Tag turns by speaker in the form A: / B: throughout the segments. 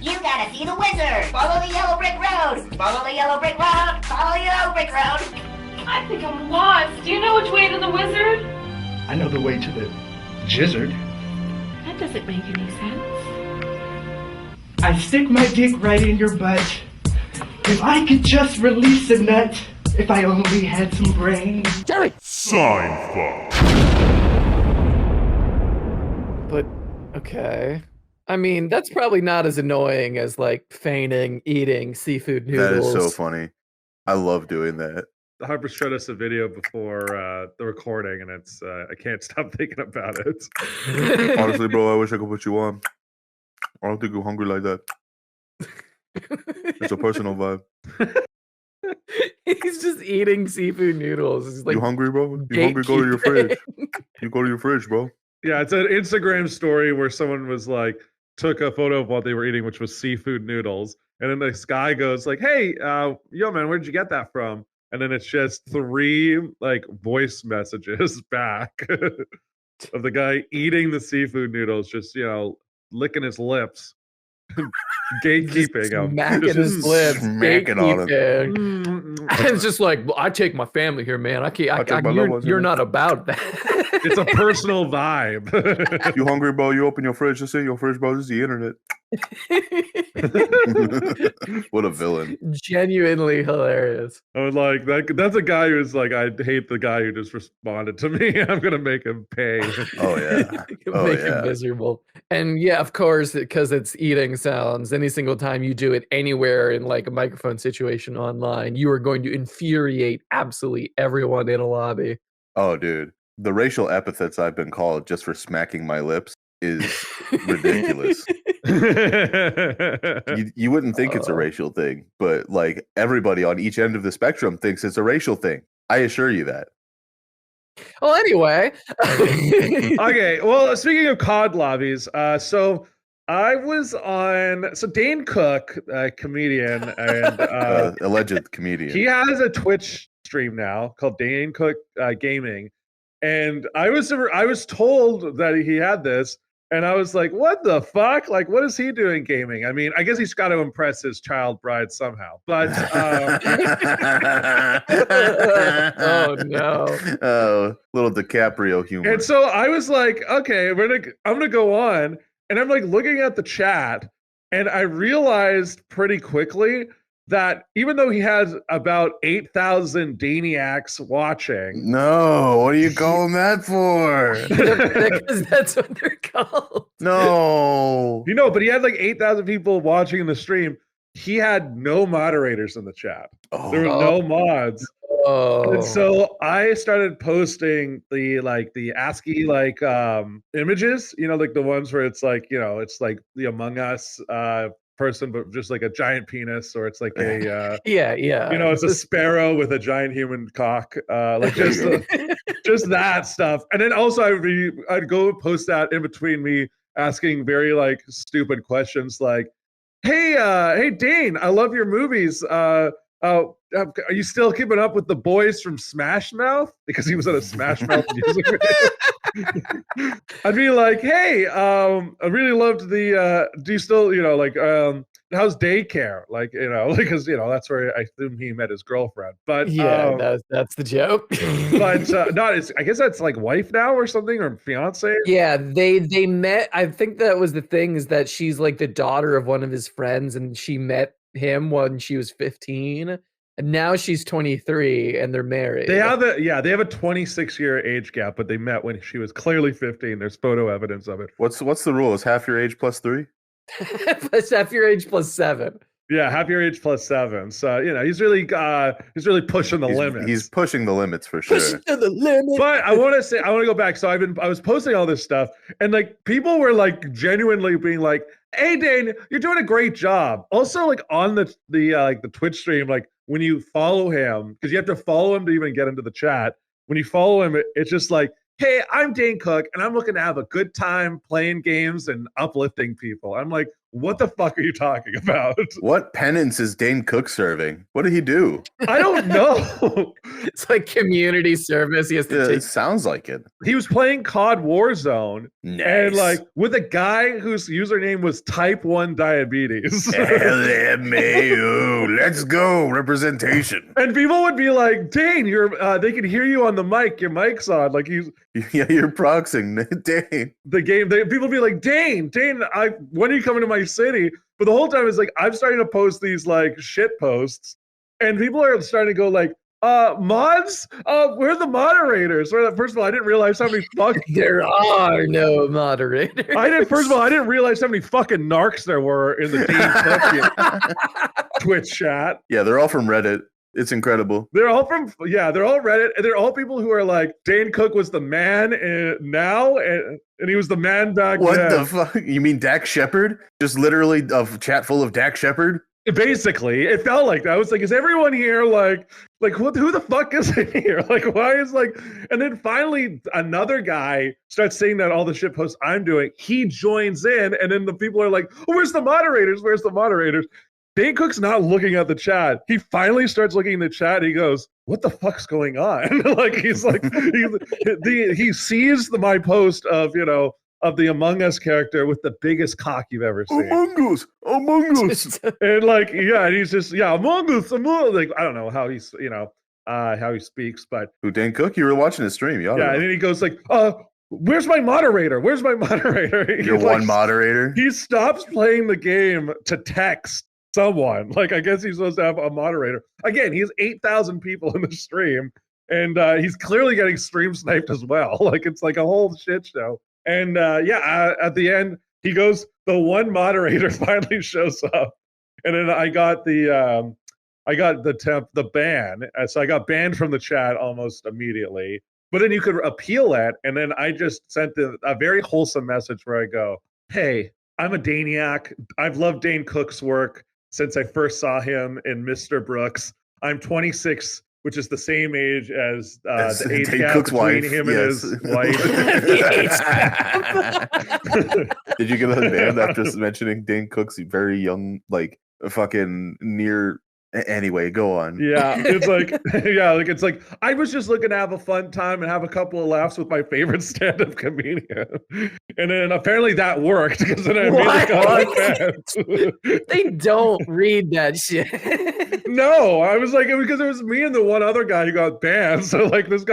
A: You gotta see the wizard. Follow the yellow brick road. Follow the yellow brick road. Follow the yellow brick road.
B: I think I'm lost. Do you know which way to the wizard?
C: I know the way to the jizzard.
B: That doesn't make any sense.
C: I stick my dick right in your butt. If I could just release a nut. If I only had some brains.
D: Jerry!
E: Seinfuck.
F: But, okay. I mean, that's probably not as annoying as, like, feigning eating seafood noodles.
D: That is so funny. I love doing that.
G: Harper showed us a video before the recording, and it's I can't stop thinking about it.
D: Honestly, bro, I wish I could put you on. I don't think you're hungry like that. It's a personal vibe.
F: He's just eating seafood noodles. He's like,
D: you hungry, bro? You hungry? Go to your fridge. You go to your fridge, bro.
G: Yeah, it's an Instagram story where someone was like, took a photo of what they were eating, which was seafood noodles. And then this guy goes like, hey, yo, man, where'd you get that from? And then it's just 3 like voice messages back of the guy eating the seafood noodles, just, you know, licking his lips. Gatekeeping him.
F: Smacking his lips.
D: Smacking on him.
F: It's just like, well, I take my family here, man. I can't. You're not about that.
G: It's a personal vibe.
D: You hungry, bro? You open your fridge. Just in your fridge, bro. This is the internet. What a villain.
F: Genuinely hilarious.
G: I was like, that's a guy who's like, I hate the guy who just responded to me. I'm gonna make him pay.
D: Oh yeah.
F: Make him miserable. And yeah, of course, because it's eating sounds. Any single time you do it anywhere in like a microphone situation online, you are going to infuriate absolutely everyone in a lobby.
D: Oh, dude. The racial epithets I've been called just for smacking my lips is ridiculous. You wouldn't think it's a racial thing, but like everybody on each end of the spectrum thinks it's a racial thing. I assure you that.
F: Well, anyway.
G: Okay, well, speaking of COD lobbies, so I was on, so Dane Cook, a comedian and
D: alleged comedian.
G: He has a Twitch stream now called Dane Cook Gaming. And I was told that he had this, and I was like, what the fuck? Like, what is he doing gaming? I mean, I guess he's got to impress his child bride somehow. But
F: oh no.
D: Oh, little DiCaprio humor.
G: And so I was like, okay, I'm gonna go on, and I'm like looking at the chat, and I realized pretty quickly that even though he has about 8,000 Daniacs watching.
D: No, what are you calling that for?
F: Because that's what they're called.
D: No.
G: You know, but he had like 8,000 people watching in the stream. He had no moderators in the chat. There were no mods. And so I started posting the ASCII images, you know, like the ones where it's like, you know, it's like the Among Us person, but just like a giant penis, or it's like a you know, it's a sparrow with a giant human cock, like just that stuff. And then also I'd go post that in between me asking very like stupid questions like, hey Dane, I love your movies, are you still keeping up with the boys from Smash Mouth? Because he was at a Smash Mouth music video. I'd be like, hey, I really loved the, do you still, you know, like, how's daycare? Like, you know, because, you know, that's where I assume he met his girlfriend. But
F: yeah, that's the joke.
G: But I guess that's like wife now or something, or fiance.
F: Yeah, they met. I think that was the thing, is that she's like the daughter of one of his friends, and she met him when she was 15. And now she's 23 and they're married.
G: They have a 26-year age gap, but they met when she was clearly 15. There's photo evidence of it.
D: What's the rule? Is half your age plus 3?
F: Plus half your age plus 7.
G: Yeah, half your age plus 7. So, you know, he's really pushing the limits.
D: He's pushing the limits for sure.
F: Pushing to the limit.
G: But I want to go back. So I was posting all this stuff, and like people were like genuinely being like, "Hey Dane, you're doing a great job." Also, like on the Twitch stream, like when you follow him, because you have to follow him to even get into the chat. When you follow him, it's just like, hey, I'm Dane Cook, and I'm looking to have a good time playing games and uplifting people. I'm like, what the fuck are you talking about?
D: What penance is Dane Cook serving? What did he do?
G: I don't know.
F: It's like community service. He has to
D: It sounds like it.
G: He was playing COD Warzone, and like with a guy whose username was Type 1 Diabetes.
D: LMAO, let's go, representation.
G: And people would be like, Dane, they can hear you on the mic. Your mic's on. Like you're
D: proxying, Dane.
G: The game. People would be like, Dane, when are you coming to my city? But the whole time it's like I'm starting to post these like shit posts, and people are starting to go like, mods? Where are the moderators? First of all, I didn't realize how many
F: there are no moderators.
G: First of all, I didn't realize how many fucking narcs there were in the Dane Cook Twitch chat.
D: Yeah, they're all from Reddit. It's incredible.
G: They're all Reddit, and they're all people who are like, Dane Cook was the man now, and he was the man back then.
D: What the fuck? You mean Dak Shepard? Just literally a chat full of Dak Shepard?
G: Basically, it felt like that. I was like, is everyone here like who the fuck is in here? Like, why is like, and then finally another guy starts saying that all the shit posts I'm doing, he joins in, and then the people are like, oh, where's the moderators? Where's the moderators? Dane Cook's not looking at the chat. He finally starts looking in the chat. He goes, what the fuck's going on? Like, he's like, he sees my post of the Among Us character with the biggest cock you've ever seen.
D: Among Us.
G: And like, yeah, and he's just, Among Us. Like, I don't know how he's, how he speaks, but.
D: Who, Dane Cook? You were watching his stream.
G: And then he goes like, where's my moderator? Where's my moderator?
D: Your one moderator?
G: He stops playing the game to text someone. Like, I guess he's supposed to have a moderator. Again, he has 8,000 people in the stream, and he's clearly getting stream sniped as well. Like, it's like a whole shit show. And at the end, he goes, the one moderator finally shows up. And then I got the ban. So I got banned from the chat almost immediately. But then you could appeal it. And then I just sent a very wholesome message where I go, hey, I'm a Daniac. I've loved Dane Cook's work since I first saw him in Mr. Brooks. I'm 26, which is the same age as the age gap between him and his wife.
D: Did you get a band after mentioning Dane Cook's very young, like fucking near? Anyway, go on.
G: Yeah, it's like, it's like I was just looking to have a fun time and have a couple of laughs with my favorite stand-up comedian, and then apparently that worked because then I immediately got fans.
F: They don't read that shit.
G: No, I was like, because it was me and the one other guy who got banned. So like this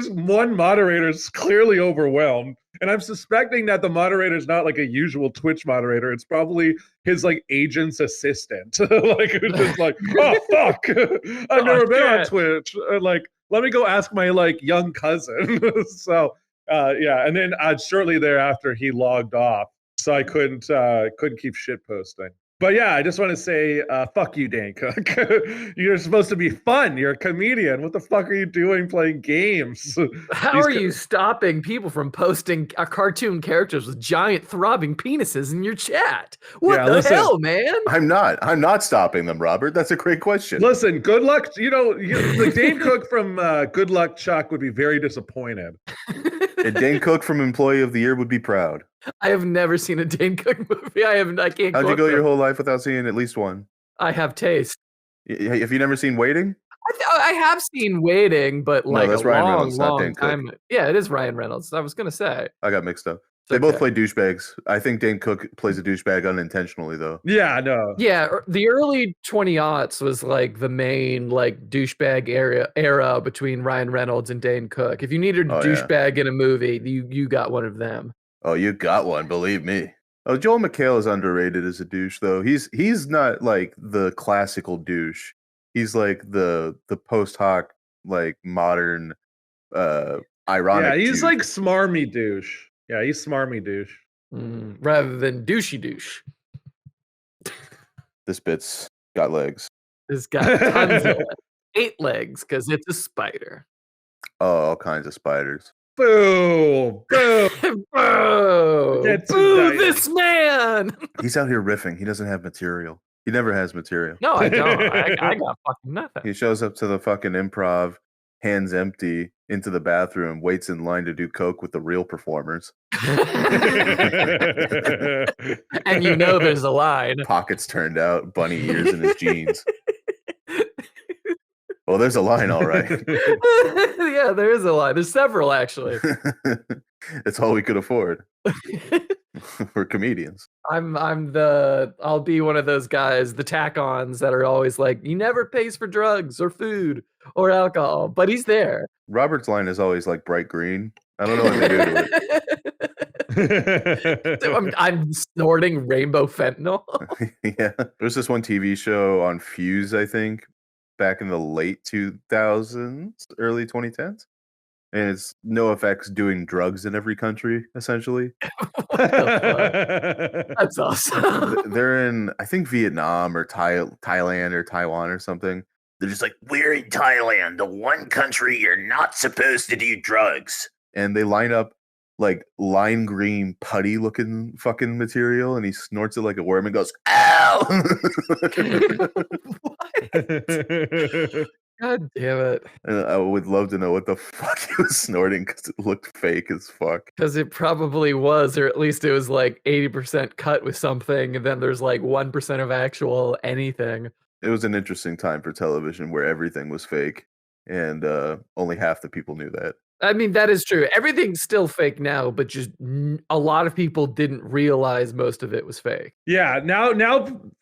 G: one moderator is clearly overwhelmed. And I'm suspecting that the moderator is not like a usual Twitch moderator. It's probably his like agent's assistant. Like who's just like, oh fuck, I've never been on Twitch. Like, let me go ask my like young cousin. So and then shortly thereafter he logged off, so I couldn't keep shit posting. But yeah, I just want to say, fuck you, Dane Cook. You're supposed to be fun. You're a comedian. What the fuck are you doing playing games?
F: How are you stopping people from posting cartoon characters with giant throbbing penises in your chat? What the hell, man?
D: I'm not stopping them, Robert. That's a great question.
G: Listen, good luck. The Dane Cook from Good Luck Chuck would be very disappointed.
D: And Dane Cook from Employee of the Year would be proud.
F: I have never seen a Dane Cook movie. I can't.
D: How'd you go your whole life without seeing at least one?
F: I have taste.
D: Have you never seen Waiting?
F: I have seen Waiting, but like
D: that's
F: a
D: Ryan
F: long,
D: Reynolds, not
F: long
D: Dane Cook.
F: time. Yeah, it is Ryan Reynolds. I was gonna say.
D: I got mixed up. They both play douchebags. I think Dane Cook plays a douchebag unintentionally, though.
G: Yeah, no.
F: Yeah, the early 2000s was like the main like douchebag era between Ryan Reynolds and Dane Cook. If you needed a douchebag in a movie, you got one of them.
D: Oh, you got one, believe me. Oh, Joel McHale is underrated as a douche, though. He's not like the classical douche. He's like the post hoc, like modern, ironic.
G: Yeah, he's
D: douche.
G: like smarmy douche. Yeah, he's smarmy douche.
F: Rather than douchey douche.
D: This bit's got legs.
F: It's got tons of legs. 8 legs, because it's a spider.
D: Oh, all kinds of spiders.
G: Boo! Boo!
F: Boo! Boo this man!
D: He's out here riffing. He doesn't have material. He never has material.
F: No, I don't. I got fucking nothing.
D: He shows up to the fucking improv hands empty, into the bathroom, waits in line to do coke with the real performers.
F: And you know there's a line.
D: Pockets turned out, bunny ears in his jeans. Well, there's a line, all right.
F: Yeah, there is a line. There's several, actually.
D: It's all we could afford. We're comedians.
F: I'll be one of those guys, the tack-ons that are always like, he never pays for drugs or food or alcohol, but he's there.
D: Robert's line is always like bright green. I don't know what they do to
F: it. I'm snorting rainbow fentanyl.
D: Yeah. There's this one TV show on Fuse, I think, back in the late 2000s, early 2010s. And it's NoFX doing drugs in every country, essentially.
F: That's awesome.
D: They're in, I think, Vietnam or Thailand or Taiwan or something. They're just like, we're in Thailand, the one country you're not supposed to do drugs. And they line up like lime green putty looking fucking material, and he snorts it like a worm and goes, ow!
F: God damn it.
D: And I would love to know what the fuck he was snorting, because it looked fake as fuck.
F: Because it probably was, or at least it was like 80% cut with something, and then there's like 1% of actual anything.
D: It was an interesting time for television where everything was fake, and only half the people knew that.
F: I mean, that is true. Everything's still fake now, but just a lot of people didn't realize most of it was fake.
G: Yeah, now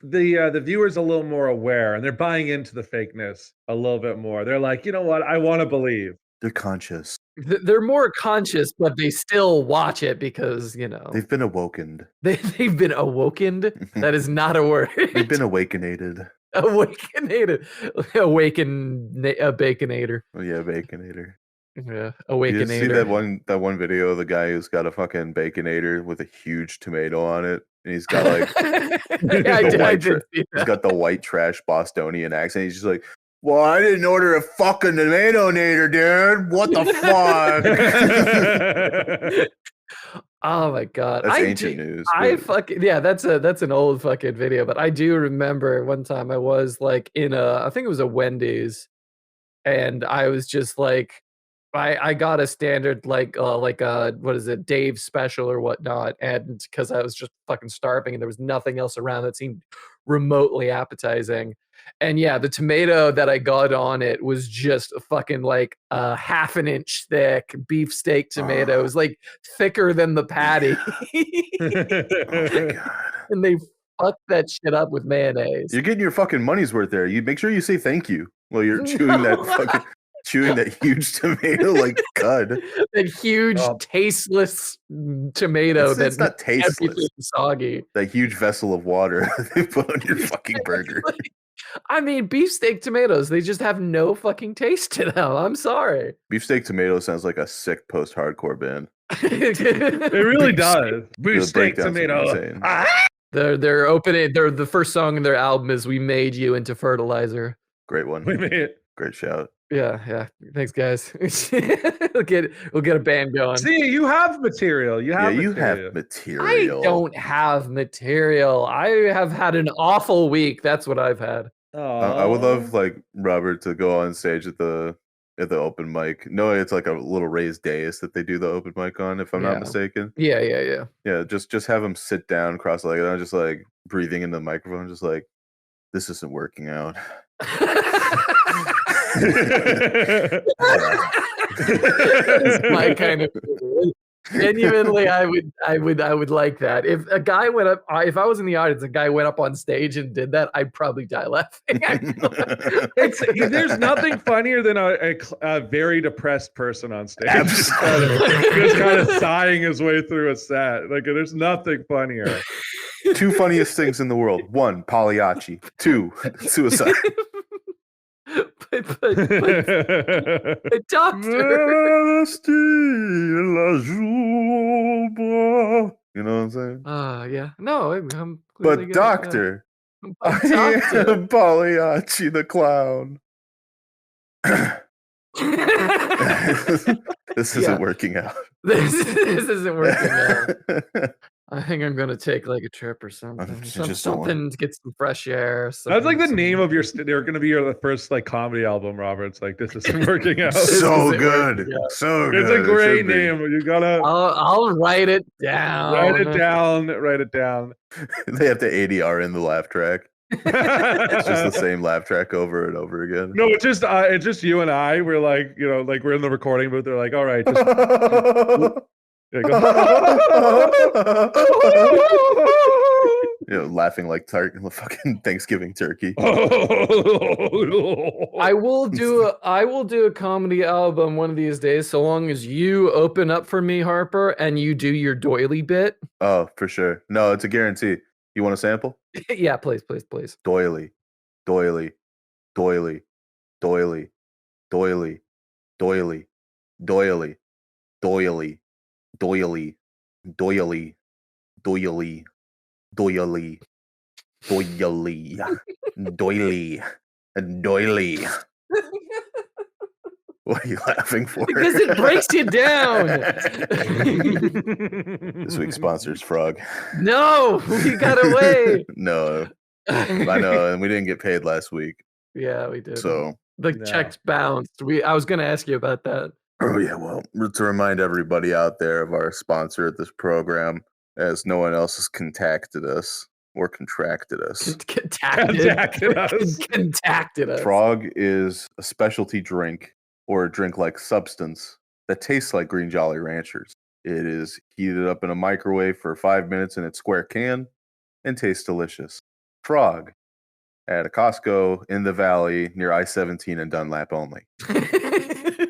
G: the viewer's a little more aware, and they're buying into the fakeness a little bit more. They're like, you know what? I want to believe.
D: They're conscious.
F: They're more conscious, but they still watch it because, you know.
D: They've been awokened.
F: They've been awokened? That is not a word.
D: They've been awakenated.
F: Awakenated. A baconator.
D: Oh, yeah, baconator.
F: Yeah, awakenator.
D: You see that one video of the guy who's got a fucking baconator with a huge tomato on it, and he's got like
F: I did see that.
D: He's got the white trash Bostonian accent. He's just like, well, I didn't order a fucking tomato-nator, dude. What the fuck?
F: Oh my god,
D: that's ancient news.
F: That's an old fucking video, but I do remember one time I was like in I think it was a Wendy's, and I was just like, I got a standard like what is it, Dave's special or whatnot, and because I was just fucking starving and there was nothing else around that seemed remotely appetizing. And yeah, the tomato that I got on it was just a fucking like half an inch thick beefsteak tomato. It was like thicker than the patty.
D: Oh my god.
F: And they fucked that shit up with mayonnaise.
D: You're getting your fucking money's worth there. You make sure you say thank you while you're chewing that huge tomato like cud.
F: That huge tasteless tomato
D: it's not tasteless.
F: Soggy.
D: That huge vessel of water they put on your fucking burger.
F: I mean, beefsteak tomatoes, they just have no fucking taste to them. I'm sorry.
D: Beefsteak tomato sounds like a sick post-hardcore band.
G: It really does. Beefsteak tomato.
F: They're opening. The first song in their album is "We Made You Into Fertilizer."
D: Great one.
G: We made it.
D: Great shout.
F: Yeah. Thanks, guys. we'll get a band going.
G: See, you have material. You have
D: material.
F: I don't have material. I have had an awful week. That's what I've had.
D: I would love like Robert to go on stage at the open mic. No, it's like a little raised dais that they do the open mic on, if I'm not mistaken.
F: Yeah.
D: Yeah, just have him sit down cross-legged and just like breathing in the microphone, just like, this isn't working out.
F: That's my kind of genuinely. I would like that. If a guy went up, if I was in the audience, a guy went up on stage and did that, I'd probably die laughing.
G: There's nothing funnier than a very depressed person on stage. Just kind of sighing his way through a set. Like, there's nothing funnier.
D: Two funniest things in the world: one, Pagliacci; two, suicide.
F: but doctor.
D: You know what I'm saying?
F: Yeah. No, I'm
D: but doctor, I am Pagliacci the clown. This isn't working out.
F: This isn't working out. I think I'm gonna take like a trip or something. Something to get some fresh air.
G: That's like the name of your. They're gonna be your first like comedy album, Robert. It's like this isn't working out.
D: So good, so good.
G: It's a great name. You gotta.
F: I'll write it down.
G: Write it down. Write it down.
D: They have to ADR in the laugh track. It's just the same laugh track over and over again.
G: No, it's just you and I. We're like, like we're in the recording booth. They're like, all right, just
D: laughing like fucking Thanksgiving turkey.
F: I will do a comedy album one of these days, so long as you open up for me, Harper, and you do your doily bit.
D: Oh, for sure. No, it's a guarantee. You want a sample?
F: Yeah, please.
D: Doily, doily, doily, doily, doily, doily, doily, doily, doily, doily, doily, doily, doily, doily, doily. What are you laughing for?
F: Because it breaks you down.
D: This week's sponsor's Frog.
F: No, we got away.
D: No, I know, and we didn't get paid last week.
F: Yeah, we did.
D: So
F: the checks bounced. I was going to ask you about that.
D: Oh yeah, well, to remind everybody out there of our sponsor at this program, as no one else has contacted us or contracted us.
F: Contacted us.
D: Frog is a specialty drink or a drink-like substance that tastes like Green Jolly Ranchers. It is heated up in a microwave for 5 minutes in its square can and tastes delicious. Frog at a Costco in the Valley near I-17 and Dunlap only.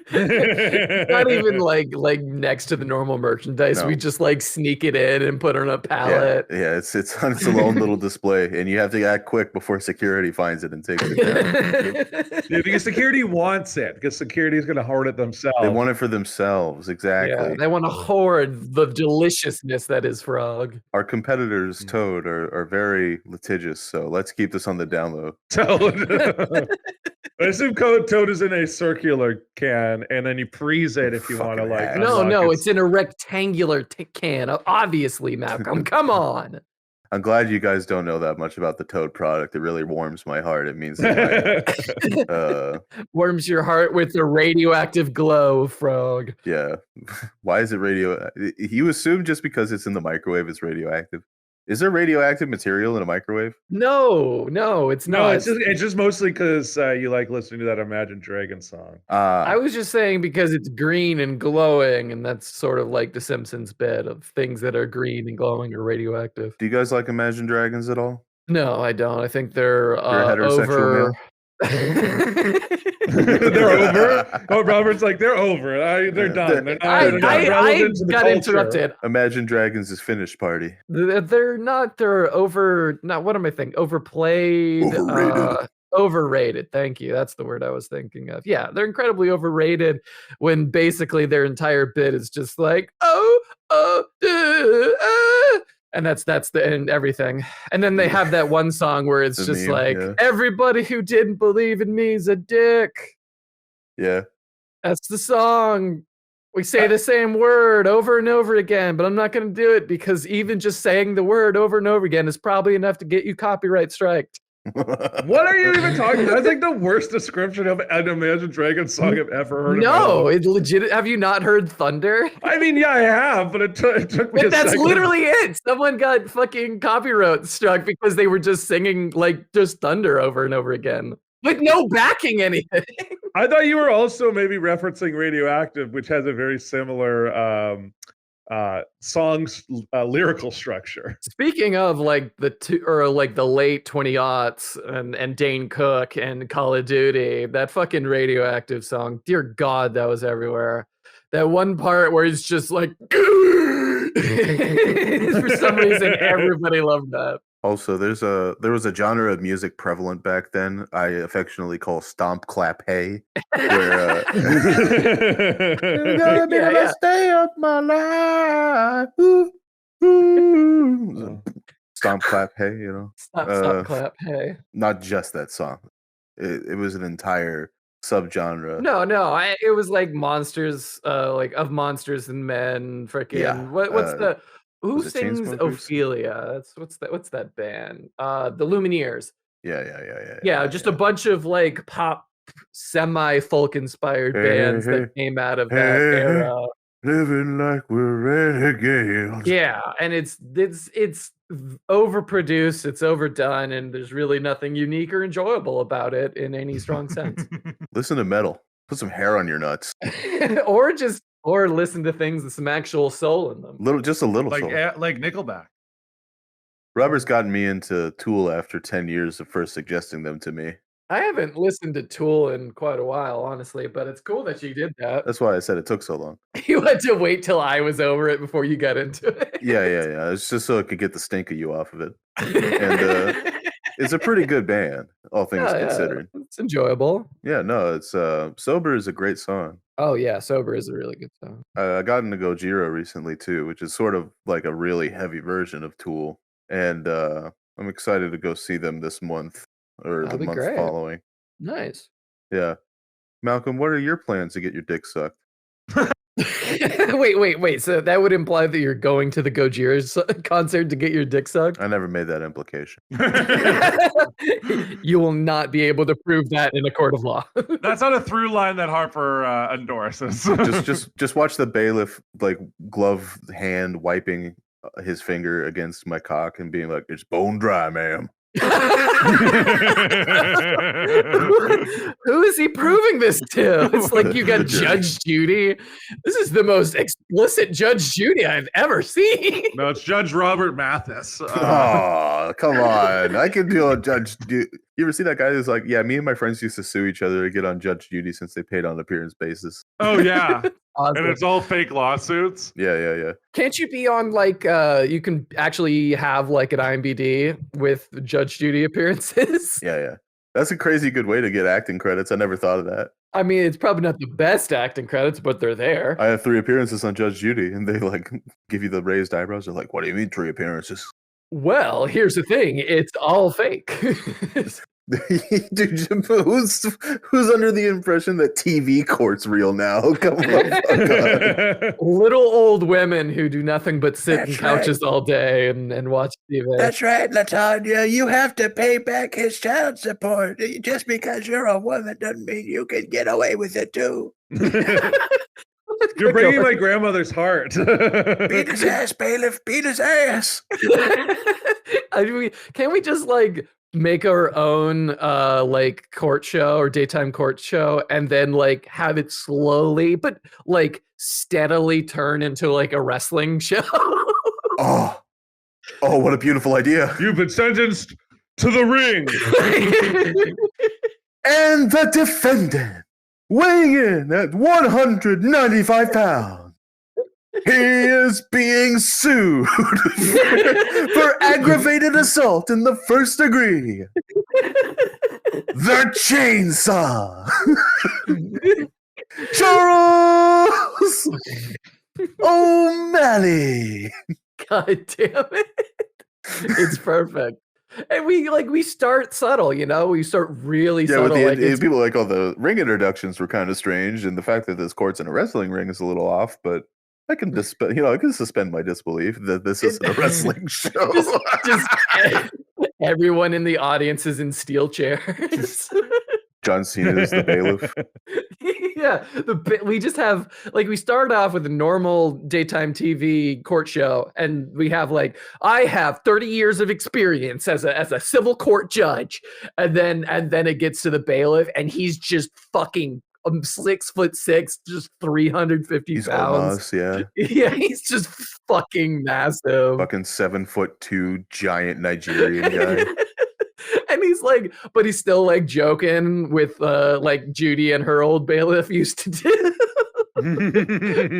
F: Not even like next to the normal merchandise. No. We just like sneak it in and put it on a pallet.
D: Yeah, it's on its own little display, and you have to act quick before security finds it and takes it down.
G: Yeah, because security wants it, because security is going to hoard it themselves.
D: They want it for themselves, exactly.
F: Yeah, they want to hoard the deliciousness that is Frog.
D: Our competitors, Toad, are very litigious, so let's keep this on the down low.
G: Toad. I assume Toad is in a circular can, and then you freeze it if you want to like.
F: No, it's in a rectangular can. Obviously, Malcolm, come on.
D: I'm glad you guys don't know that much about the Toad product. It really warms my heart. It means that
F: warms your heart with the radioactive glow, Frog.
D: Yeah. Why is it radio? You assume just because it's in the microwave, it's radioactive. Is there radioactive material in a microwave?
F: No, it's not.
G: No, it's just mostly because you like listening to that Imagine Dragons song.
F: I was just saying because it's green and glowing, and that's sort of like the Simpsons bit of things that are green and glowing or radioactive.
D: Do you guys like Imagine Dragons at all?
F: No, I don't. I think they're
D: heterosexual
F: over.
G: They're over. Oh, Robert's like they're over. They're done. They're not
F: I got interrupted.
D: Imagine Dragons is finished party.
F: They're not. They're over. Not what am I thinking? Overplayed. Overrated. Thank you. That's the word I was thinking of. Yeah, they're incredibly overrated. When basically their entire bit is just like and that's the end, everything. And then they have that one song where it's just meme, like everybody who didn't believe in me is a dick.
D: Yeah,
F: that's the song. We say the same word over and over again, but I'm not going to do it because even just saying the word over and over again is probably enough to get you copyright striked.
G: What are you even talking about? That's like the worst description of an Imagine Dragons song I've ever heard.
F: No, it's legit. Have you not heard Thunder?
G: I mean, yeah, I have, but it took me.
F: But that's literally it. Someone got fucking copyright struck because they were just singing like just Thunder over and over again, with no backing anything.
G: I thought you were also maybe referencing Radioactive, which has a very similar song's lyrical structure.
F: Speaking of like the late 2000s and Dane Cook and Call of Duty, that fucking Radioactive song, dear God, that was everywhere. That one part where it's just like for some reason everybody loved that.
D: Also, there was a genre of music prevalent back then I affectionately call stomp clap hey, where gonna be the best day of my life. Ooh, ooh. Stomp clap hey, you know.
F: Stomp clap hey.
D: Not just that song. It was an entire subgenre.
F: No, it was like monsters, like of Monsters and Men. Freaking what's Who
D: Was it
F: sings
D: Chainsmokers?
F: Ophelia? What's that band? The Lumineers.
D: Yeah.
F: Just a bunch of like pop, semi-folk inspired bands that came out of that era.
D: Living like we're renegades.
F: Yeah, and it's overproduced, it's overdone, and there's really nothing unique or enjoyable about it in any strong sense.
D: Listen to metal. Put some hair on your nuts.
F: or listen to things with some actual soul in them.
D: Just a little
G: like
D: soul.
G: like Nickelback.
D: Robert's gotten me into Tool after 10 years of first suggesting them to me.
F: I haven't listened to Tool in quite a while, honestly, but it's cool that you did that.
D: That's why I said it took so long.
F: You had to wait till I was over it before you got into it.
D: Yeah. It's just so I could get the stink of you off of it. And it's a pretty good band, all things considered.
F: Yeah, it's enjoyable.
D: Yeah, no, it's Sober is a great song.
F: Oh yeah, Sober is a really good song.
D: I got into Gojira recently too, which is sort of like a really heavy version of Tool. And I'm excited to go see them this month or
F: That'd
D: the
F: be
D: month
F: great.
D: following.
F: Nice.
D: Yeah. Malcolm, what are your plans to get your dick sucked?
F: Wait. So that would imply that you're going to the Gojira concert to get your dick sucked?
D: I never made that implication.
F: You will not be able to prove that in a court of law.
G: That's not a through line that Harper endorses.
D: just watch the bailiff like glove hand wiping his finger against my cock and being like, "It's bone dry, ma'am."
F: Who is he proving this to? It's like you got Judge Judy. This is the most explicit Judge Judy I've ever seen.
G: No, it's Judge Robert Mathis.
D: Oh, come on. I can deal with Judge Judy. You ever see that guy who's like, yeah, me and my friends used to sue each other to get on Judge Judy since they paid on appearance basis.
G: Oh, yeah.
F: Awesome.
G: And it's all fake lawsuits.
D: Yeah.
F: Can't you be on like you can actually have like an IMDb with Judge Judy appearances?
D: Yeah. That's a crazy good way to get acting credits. I never thought of that.
F: I mean, it's probably not the best acting credits, but they're there.
D: I have 3 appearances on Judge Judy, and they like give you the raised eyebrows. They're like, "What do you mean 3 appearances?"
F: Well, here's the thing: it's all fake.
D: Dude, who's under the impression that TV court's real now? Come on.
F: Little old women who do nothing but sit in couches all day and watch TV.
D: That's right, LaTanya. You have to pay back his child support. Just because you're a woman doesn't mean you can get away with it too.
G: You're breaking my grandmother's heart.
D: Beat his ass, bailiff. Beat his ass.
F: Can't we just like make our own like court show or daytime court show and then like have it slowly but like steadily turn into like a wrestling show?
D: Oh, what a beautiful idea.
G: You've been sentenced to the ring.
D: And the defendant, weighing in at 195 pounds. He is being sued for aggravated assault in the first degree. The Chainsaw. Charles O'Malley.
F: God damn it. It's perfect. And we start subtle, you know? We start really subtle.
D: People like all the ring introductions were kind of strange, and the fact that this court's in a wrestling ring is a little off, but I can I can suspend my disbelief that this isn't a wrestling show.
F: just everyone in the audience is in steel chairs.
D: John Cena is the bailiff.
F: Yeah, we just have like we start off with a normal daytime TV court show, and we have like I have 30 years of experience as a civil court judge, and then it gets to the bailiff, and he's just fucking 6'6", just 350
D: he's
F: pounds.
D: Almost, yeah.
F: Yeah, he's just fucking massive.
D: Fucking 7'2" giant Nigerian guy.
F: And he's like, but he's still like joking with like Judy and her old bailiff used to do.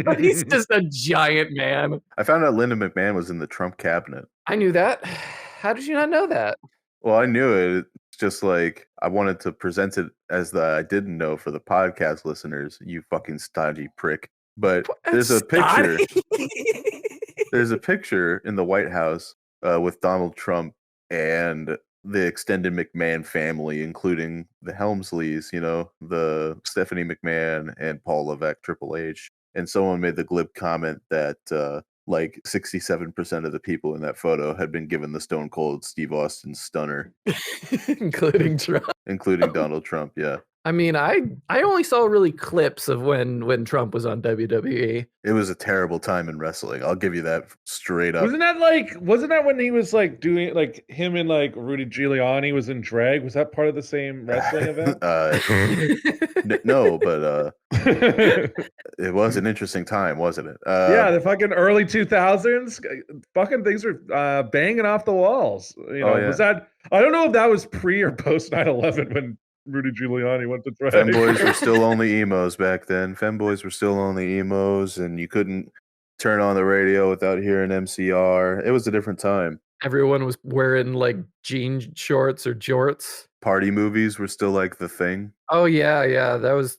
F: But he's just a giant man.
D: I found out Linda McMahon was in the Trump cabinet.
F: I knew that. How did you not know that?
D: Well, I knew it. It's just like I wanted to present it as I didn't know for the podcast listeners. You fucking stodgy prick. But there's a picture. There's a picture in the White House with Donald Trump and the extended McMahon family, including the Helmsleys, the Stephanie McMahon and Paul Levesque, Triple H. And someone made the glib comment that like 67% of the people in that photo had been given the Stone Cold Steve Austin stunner,
F: including Trump.
D: including Donald Trump. Yeah.
F: I mean, I only saw really clips of when Trump was on WWE.
D: It was a terrible time in wrestling. I'll give you that straight up.
G: Wasn't that when he was like doing like him and like Rudy Giuliani was in drag? Was that part of the same wrestling event?
D: No, but it was an interesting time, wasn't it?
G: Yeah, the fucking early 2000s, fucking things were banging off the walls. You know, was that? I don't know if that was pre or post 9/11 when Rudy Giuliani went to drag.
D: Femboys were still only emos back then. Femboys were still only emos, and you couldn't turn on the radio without hearing MCR. It was a different time.
F: Everyone was wearing like jean shorts or jorts.
D: Party movies were still like the thing.
F: Oh yeah, that was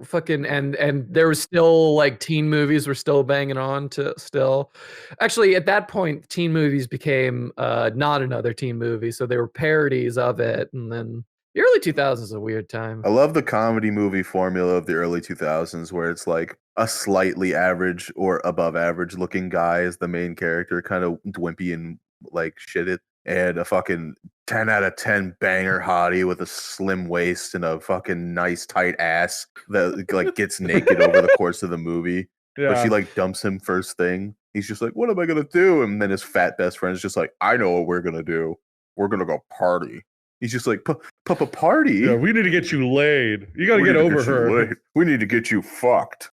F: fucking and there was still like teen movies were still banging on to still. Actually, at that point, teen movies became not another teen movie, so they were parodies of it, and then. The early 2000s is a weird time.
D: I love the comedy movie formula of the early 2000s where it's like a slightly average or above average looking guy is the main character, kind of dwimpy and like shitted, and a fucking 10 out of 10 banger hottie with a slim waist and a fucking nice tight ass that like gets naked over the course of the movie. Yeah. But she like dumps him first thing. He's just like, what am I going to do? And then his fat best friend is just like, I know what we're going to do. We're going to go party. He's just like, Papa, party?
G: Yeah, we need to get you laid. You got to get over her.
D: We need to get you fucked.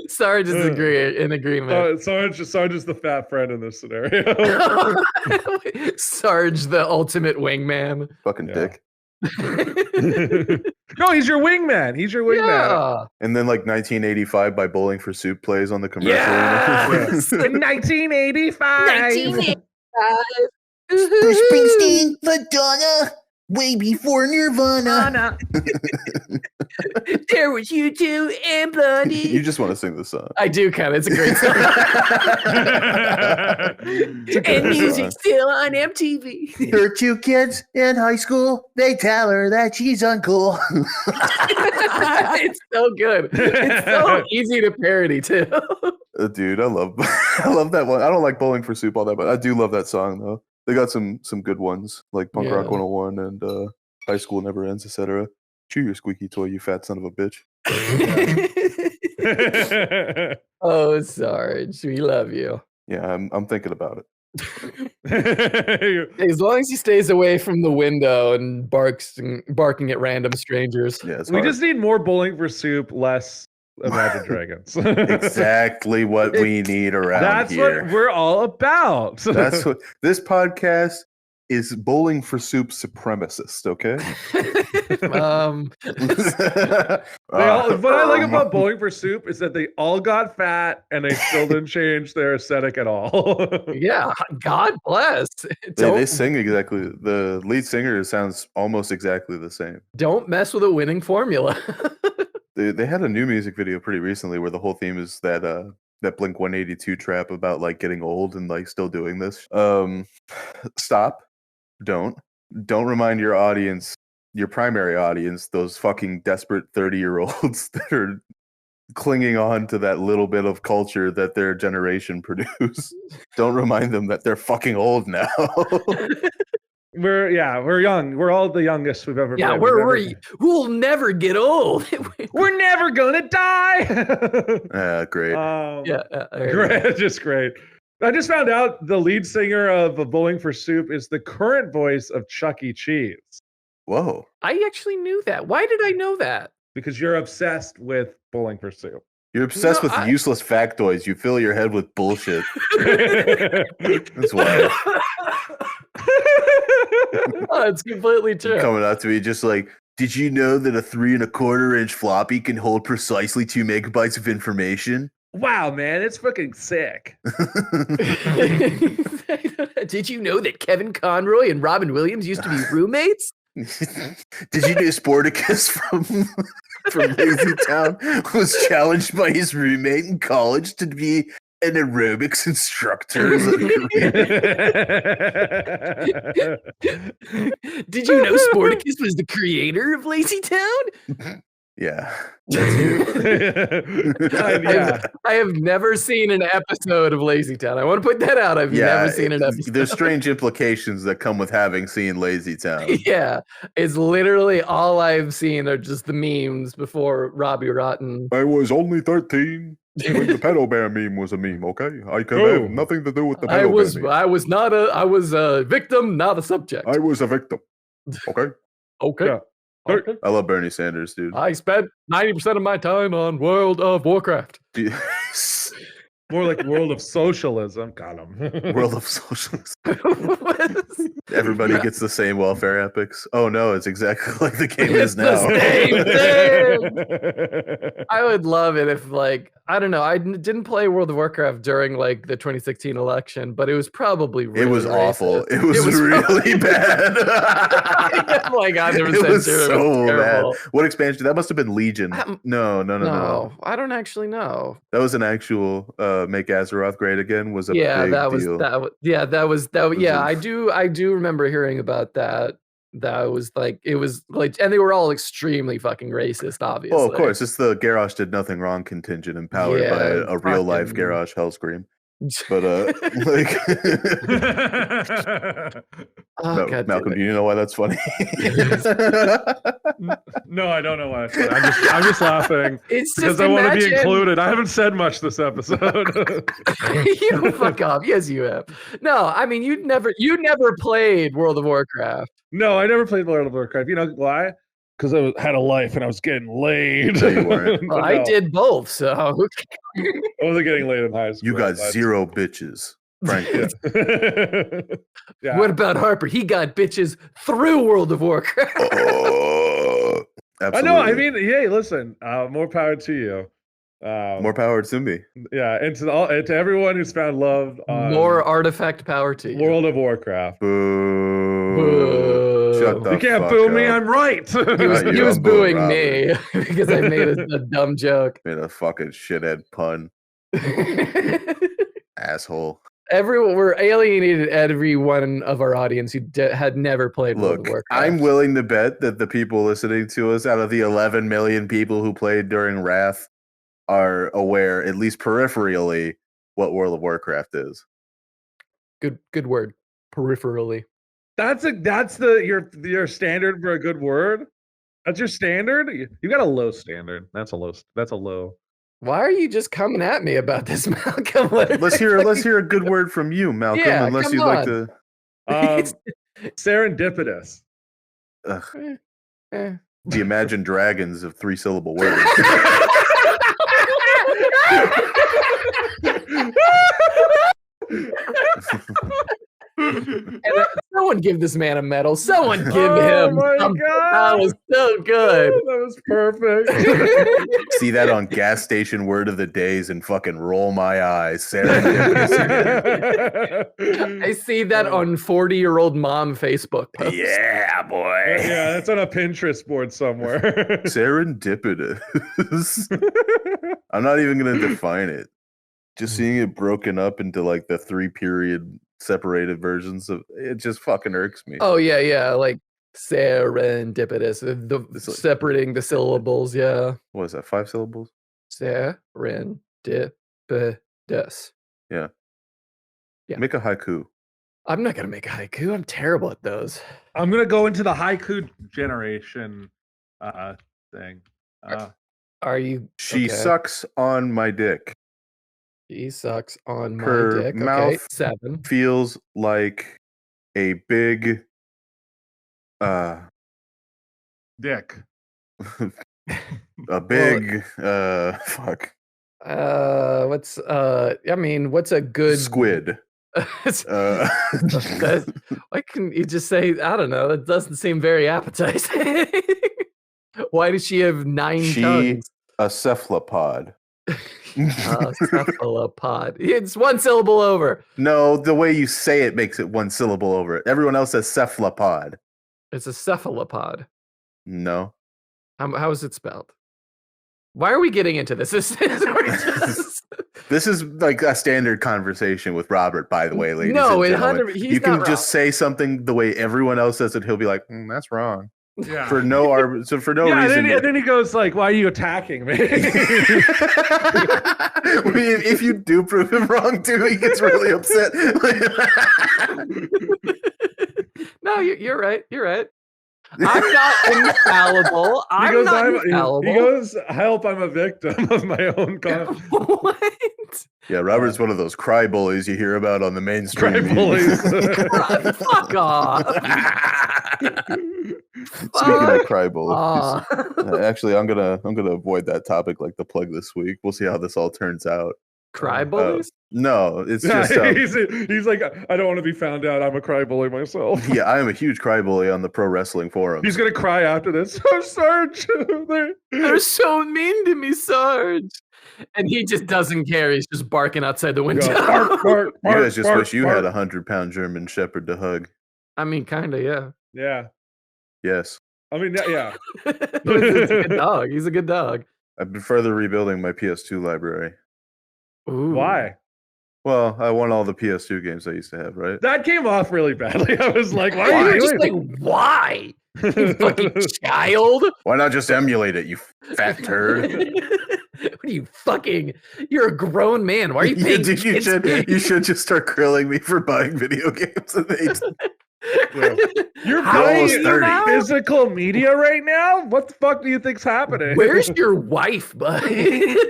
F: Sarge is in agreement.
G: Sarge is the fat friend in this scenario.
F: Sarge, the ultimate wingman.
D: Fucking dick.
G: No, he's your wingman. He's your wingman.
F: Yeah.
D: And then like 1985 by Bowling for Soup plays on the commercial.
F: Yes.
G: 1985.
A: Bruce Springsteen, Madonna, way before Nirvana.
B: There was you two and Blondie.
D: You just want to sing the song.
F: I do kind of. It's a great song.
B: And music still on MTV.
A: Her two kids in high school, they tell her that she's uncool.
F: It's so good. It's so easy to parody too.
D: Dude, I love that one. I don't like Bowling for Soup all that, but I do love that song though. They got some good ones like Punk Rock 101 and High School Never Ends, etc. Chew your squeaky toy, you fat son of a bitch.
F: Oh, Sarge, we love you.
D: Yeah, I'm thinking about it.
F: As long as he stays away from the window and barking at random strangers.
D: Yeah,
G: we just need more Bowling for Soup, less Imagine Dragons.
D: Exactly what we need around here.
G: That's what we're all about.
D: That's what this podcast is. Bowling for Soup supremacist, okay?
G: What I like about Bowling for Soup is that they all got fat and they still didn't change their aesthetic at all.
F: Yeah, God bless.
D: They sing exactly. The lead singer sounds almost exactly the same.
F: Don't mess with a winning formula.
D: They had a new music video pretty recently where the whole theme is that Blink 182 trap about like getting old and like still doing this. Stop. Don't remind your audience, your primary audience, those fucking desperate 30-year-olds that are clinging on to that little bit of culture that their generation produced. Don't remind them that they're fucking old now.
G: We're young. We're all the youngest we've ever been.
F: Yeah, we'll never get old.
G: We're never gonna die.
D: Great.
G: Great. Just great. I just found out the lead singer of Bowling for Soup is the current voice of Chuck E. Cheese.
D: Whoa.
F: I actually knew that. Why did I know that?
G: Because you're obsessed with Bowling for Soup.
D: You're obsessed with useless factoids. You fill your head with bullshit. That's why.
F: It's completely true.
D: Coming out to me just like, did you know that a 3 1/4 inch floppy can hold precisely 2 megabytes of information?
G: Wow, man, it's fucking sick.
F: Did you know that Kevin Conroy and Robin Williams used to be roommates?
D: Did you know Sporticus from Lazy Town was challenged by his roommate in college to be an aerobics instructor?
F: Did you know Sporticus was the creator of Lazy Town?
D: Yeah, that's you.
G: Yeah.
F: I have never seen an episode of Lazy Town. I want to put that out. I've never seen an episode.
D: There's strange implications that come with having seen Lazy Town.
F: Yeah, it's literally all I've seen are just the memes before Robbie Rotten.
D: I was only 13 when the pedo bear meme was a meme. Okay, I could have nothing to do with the pedo bear meme.
F: I was a victim, not a subject.
D: I was a victim. Okay.
F: Okay.
G: Yeah.
F: Okay.
D: I love Bernie Sanders, dude.
F: I spent 90% of my time on World of Warcraft.
G: More like World of Socialism. Got him.
D: World of Socialism. Everybody gets the same welfare epics. Oh no, it's exactly like the game is now.
F: I would love it if, like, I don't know. I didn't play World of Warcraft during like the 2016 election, but it was probably really
D: it was
F: racist.
D: awful. It was really bad.
F: Oh my god, there was
D: it was
F: censure.
D: so
F: It was
D: bad. What expansion? That must have been Legion.
F: No, I don't actually know.
D: That was an actual make Azeroth great again. Was a big deal.
F: I do remember hearing about that. That was like, it was like, and they were all extremely fucking racist, obviously.
D: Oh, of course, it's the Garrosh did nothing wrong contingent empowered by a real life Garrosh Hellscream. But Malcolm, do you know why that's funny?
G: No, I don't know why. I'm just laughing because I want to be included. I haven't said much this episode.
F: You fuck off. Yes, you have. No, I mean, you never played World of Warcraft.
G: No, I never played World of Warcraft. You know why? Because I had a life and I was getting laid.
D: No, you weren't.
F: Well, I did both, so
G: I wasn't getting laid in high school.
D: You got zero bitches, frankly.
G: Yeah.
F: What about Harper? He got bitches through World of Warcraft.
D: Oh, absolutely.
G: I know. I mean, hey, listen. More power to you.
D: More power to me.
G: Yeah, and to everyone who's found love.
F: More artifact power to you.
G: World of Warcraft.
D: Boo.
F: Boo.
D: Shut the
G: You can't
D: fuck
G: boo
D: up.
G: me. I'm right.
F: He was booing me because I made a dumb joke.
D: Made a fucking shithead pun. Asshole.
F: We're alienated every one of our audience who had never played World of Warcraft.
D: I'm willing to bet that the people listening to us, out of the 11 million people who played during Wrath, are aware, at least peripherally, what World of Warcraft is.
F: Good word. Peripherally.
G: That's your standard for a good word. That's your standard. You got a low standard. That's a low.
F: Why are you just coming at me about this, Malcolm?
D: Let's hear a good word from you, Malcolm.
F: Yeah,
D: unless
F: come
D: you'd like to.
G: Serendipitous.
D: The Imagine Dragons of 3-syllable words.
F: Someone give this man a medal. Someone give him.
G: God.
F: That was so good.
G: That was perfect.
D: See that on gas station word of the days and fucking roll my eyes. Serendipitous again.
F: I see that on 40-year-old mom Facebook post.
D: Yeah, boy.
G: Yeah, that's on a Pinterest board somewhere.
D: Serendipitous. I'm not even going to define it. Just seeing it broken up into like the 3-period separated versions of it just fucking irks me.
F: Oh yeah, like serendipitous. Separating the syllables, yeah.
D: What is that? 5 syllables?
F: Serendipitous.
D: Yeah.
F: Yeah.
D: Make a haiku.
F: I'm not gonna make a haiku. I'm terrible at those.
G: I'm gonna go into the haiku generation thing.
F: Are you?
D: She
F: okay.
D: sucks on my dick.
F: She sucks on
D: Her
F: my dick.
D: mouth
F: Okay, 7.
D: Feels like a big
G: Dick.
D: a big fuck.
F: What's what's a good
D: Squid.
F: Why can you just say, I don't know, that doesn't seem very appetizing. Why does she have 9 tongues?
D: A cephalopod.
F: Cephalopod. It's 1 syllable over.
D: No, the way you say it makes it 1 syllable over it. Everyone else says cephalopod.
F: It's a cephalopod.
D: No.
F: How is it spelled? Why are we getting into this?
D: This is like a standard conversation with Robert, by the way, ladies.
F: No,
D: and gentlemen.
F: he's
D: You can
F: not
D: just
F: wrong.
D: say something the way everyone else says it. He'll be like, that's wrong.
G: Yeah.
D: For no reason.
G: And then he goes like, "Why are you attacking me?"
D: If you do prove him wrong too, he gets really upset.
F: No, you're right. You're right. I'm not infallible. I'm not infallible.
G: He goes, "Help! I'm a victim of my own conflict."
F: What?
D: Yeah, Robert's one of those cry bullies you hear about on the mainstream.
G: Cry bullies.
F: Fuck off.
D: Speaking of cry bullies, actually, I'm gonna avoid that topic like the plug this week. We'll see how this all turns out.
F: Cry bullies?
D: No, it's just
G: he's like, I don't want to be found out. I'm a cry bully myself.
D: Yeah, I am a huge cry bully on the pro wrestling forums.
G: He's gonna cry after this. Oh, Sarge,
F: they're so mean to me, Sarge. And he just doesn't care. He's just barking outside the window.
G: Bark,
D: you guys just wish you had a 100-pound German Shepherd to hug.
F: I mean, kind of, yeah.
G: Yeah.
D: Yes.
G: I mean, yeah.
F: He's a good dog. He's a good dog.
D: I've been further rebuilding my PS2 library.
F: Ooh.
G: Why?
D: Well, I won all the PS2 games I used to have, right?
G: That came off really badly. I was like, why are you
F: just like, why? You fucking child.
D: Why not just emulate it, you fat turd?
F: What are you fucking? You're a grown man. Why are you paying
D: you should just start grilling me for buying video games.
G: You're buying physical media right now? What the fuck do you think's happening?
F: Where's your wife, bud?
G: Shouldn't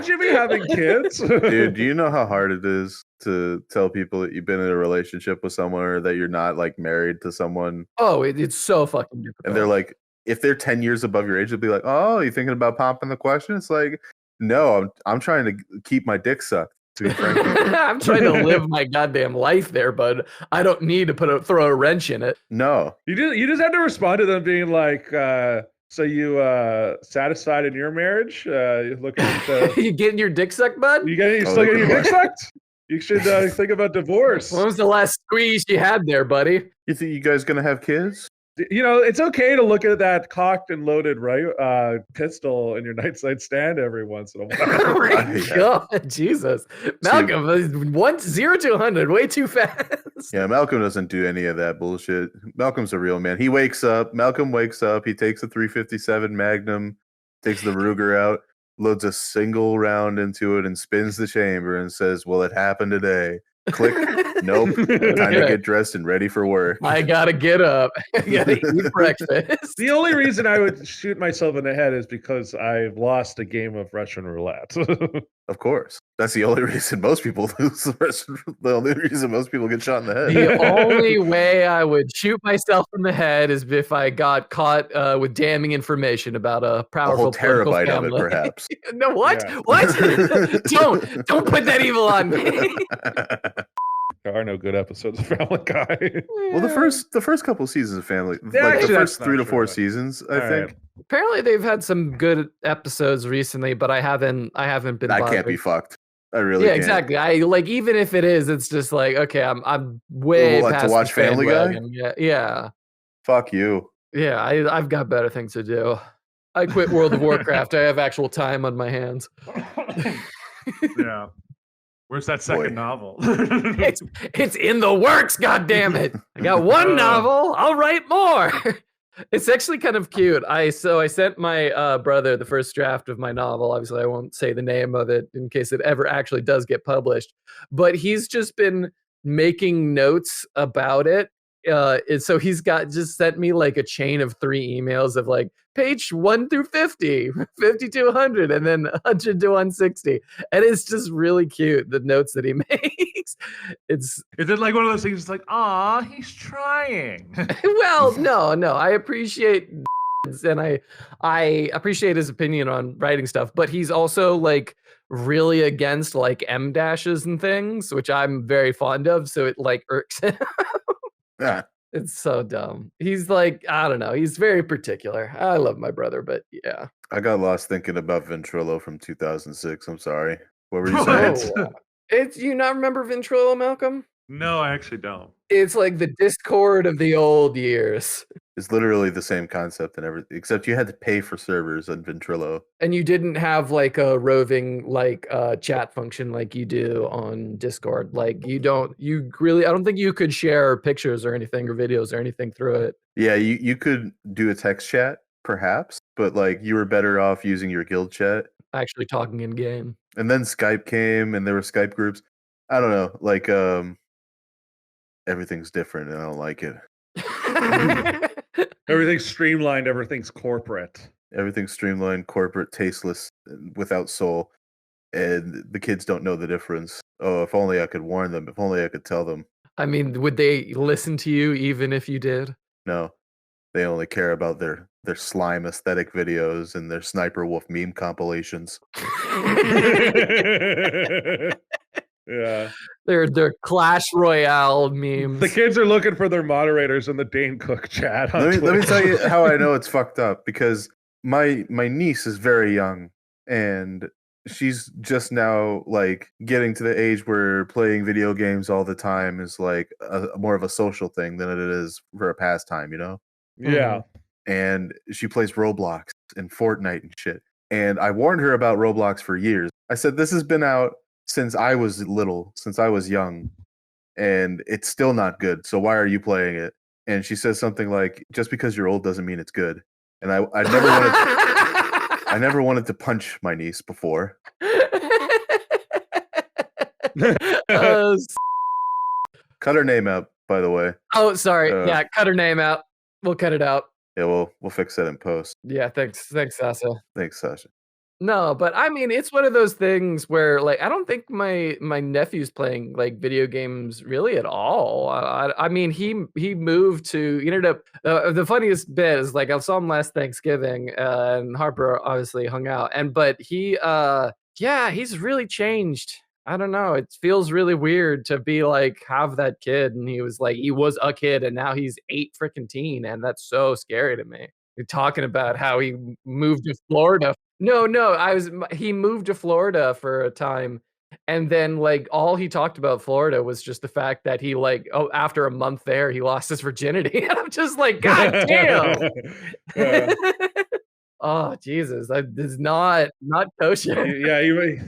G: you be having kids?
D: Dude, do you know how hard it is to tell people that you've been in a relationship with someone or that you're not like married to someone?
F: Oh, it's so fucking difficult.
D: And they're like, if they're 10 years above your age, they'll be like, "Oh, you thinking about popping the question?" It's like, no, I'm trying to keep my dick sucked. To be frank.
F: I'm trying to live my goddamn life there, bud. I don't need to throw a wrench in it.
D: No,
G: you just have to respond to them being like, "So you satisfied in your marriage? You looking at
F: you getting your dick sucked, bud?
G: You still getting your dick sucked? You should think about divorce."
F: When was the last squeeze you had there, buddy?
D: You think you guys gonna have kids?
G: You know, it's okay to look at that cocked and loaded pistol in your nightstand every once in a while.
F: Oh my God, Jesus. Malcolm, 0 to 100, way too fast.
D: Yeah, Malcolm doesn't do any of that bullshit. Malcolm's a real man. Malcolm wakes up, he takes a 357 Magnum, takes the Ruger out, loads a single round into it and spins the chamber and says, "Well, it happened today." Click. Nope. Time to get dressed and ready for work.
F: I gotta get up. I gotta eat breakfast.
G: The only reason I would shoot myself in the head is because I've lost a game of Russian roulette.
D: Of course. That's the only reason most people lose the only reason most people get shot in the head.
F: The only way I would shoot myself in the head is if I got caught with damning information about a powerful
D: terabyte
F: family.
D: of it, perhaps.
F: No, what?
G: Yeah.
F: What? Don't put that evil on me.
G: There are no good episodes of Family Guy.
D: Well, the first couple seasons of Family,
G: Yeah,
D: like the
G: actually,
D: first
G: that's
D: 3
G: not
D: to 4
G: true.
D: seasons, I
G: All
D: think.
G: right.
F: Apparently, they've had some good episodes recently, but I haven't been.
D: I can't
F: bothered.
D: be fucked. I really
F: Yeah,
D: can't.
F: exactly. I like even if it is, it's just like okay, I'm way
D: What, to
F: past
D: watch
F: the
D: Family Guy?
F: bandwagon. Yeah.
D: Fuck you.
F: Yeah, I've got better things to do. I quit World of Warcraft. I have actual time on my hands.
G: Yeah. Where's that second novel?
F: It's in the works, goddammit. I got one novel. I'll write more. It's actually kind of cute. I sent my brother the first draft of my novel. Obviously, I won't say the name of it in case it ever actually does get published. But he's just been making notes about it. And so he's just sent me like a chain of 3 emails of like page 1 through 50, 50 to 100, and then 100 to 160. And it's just really cute, the notes that he makes. Is
G: it like one of those things? It's like, ah, he's trying.
F: Well, no. I appreciate and I appreciate his opinion on writing stuff, but he's also like really against like M dashes and things, which I'm very fond of. So it like irks him.
D: Yeah.
F: It's so dumb. He's like, I don't know. He's very particular. I love my brother, but yeah.
D: I got lost thinking about Ventrilo from 2006. I'm sorry. What were you saying?
F: You not remember Ventrilo, Malcolm?
G: No, I actually don't.
F: It's like the Discord of the old years.
D: It's literally the same concept and everything, except you had to pay for servers on Ventrilo.
F: And you didn't have like a roving like chat function like you do on Discord. Like I don't think you could share pictures or anything or videos or anything through it.
D: Yeah, you could do a text chat, perhaps, but like you were better off using your guild chat.
F: Actually talking in game.
D: And then Skype came and there were Skype groups. I don't know, like everything's different and I don't like it.
G: Everything's streamlined, everything's corporate.
D: Everything's streamlined, corporate, tasteless, without soul. And the kids don't know the difference. Oh, if only I could warn them. If only I could tell them.
F: I mean, would they listen to you even if you did?
D: No. They only care about their slime aesthetic videos and their Sniper Wolf meme compilations.
G: Yeah.
F: They're Clash Royale memes.
G: The kids are looking for their moderators in the Dane Cook chat.
D: Let me tell you how I know it's fucked up, because my niece is very young and she's just now like getting to the age where playing video games all the time is like more of a social thing than it is for a pastime, you know?
G: Yeah.
D: And she plays Roblox and Fortnite and shit. And I warned her about Roblox for years. I said, this has been out since I was little, since I was young, and it's still not good. So why are you playing it? And she says something like, just because you're old doesn't mean it's good. And I never wanted to punch my niece before. Cut her name out, by the way.
F: Oh, sorry. Yeah, cut her name out. We'll cut it out.
D: Yeah, we'll fix that in post.
F: Yeah, thanks, Sasha.
D: Thanks, Sasha.
F: No, but I mean, it's one of those things where, like, I don't think my nephew's playing like video games really at all. I mean, he moved to. He ended up. The funniest bit is like I saw him last Thanksgiving, and Harper obviously hung out, but he, he's really changed. I don't know. It feels really weird to be like have that kid, and he was a kid, and now he's 8 freaking teen, and that's so scary to me. You're talking about how he moved to Florida. No, he moved to Florida for a time, and then like all he talked about Florida was just the fact that he after a month there he lost his virginity. And I'm just like, God damn. Oh Jesus, that is not kosher.
G: Yeah,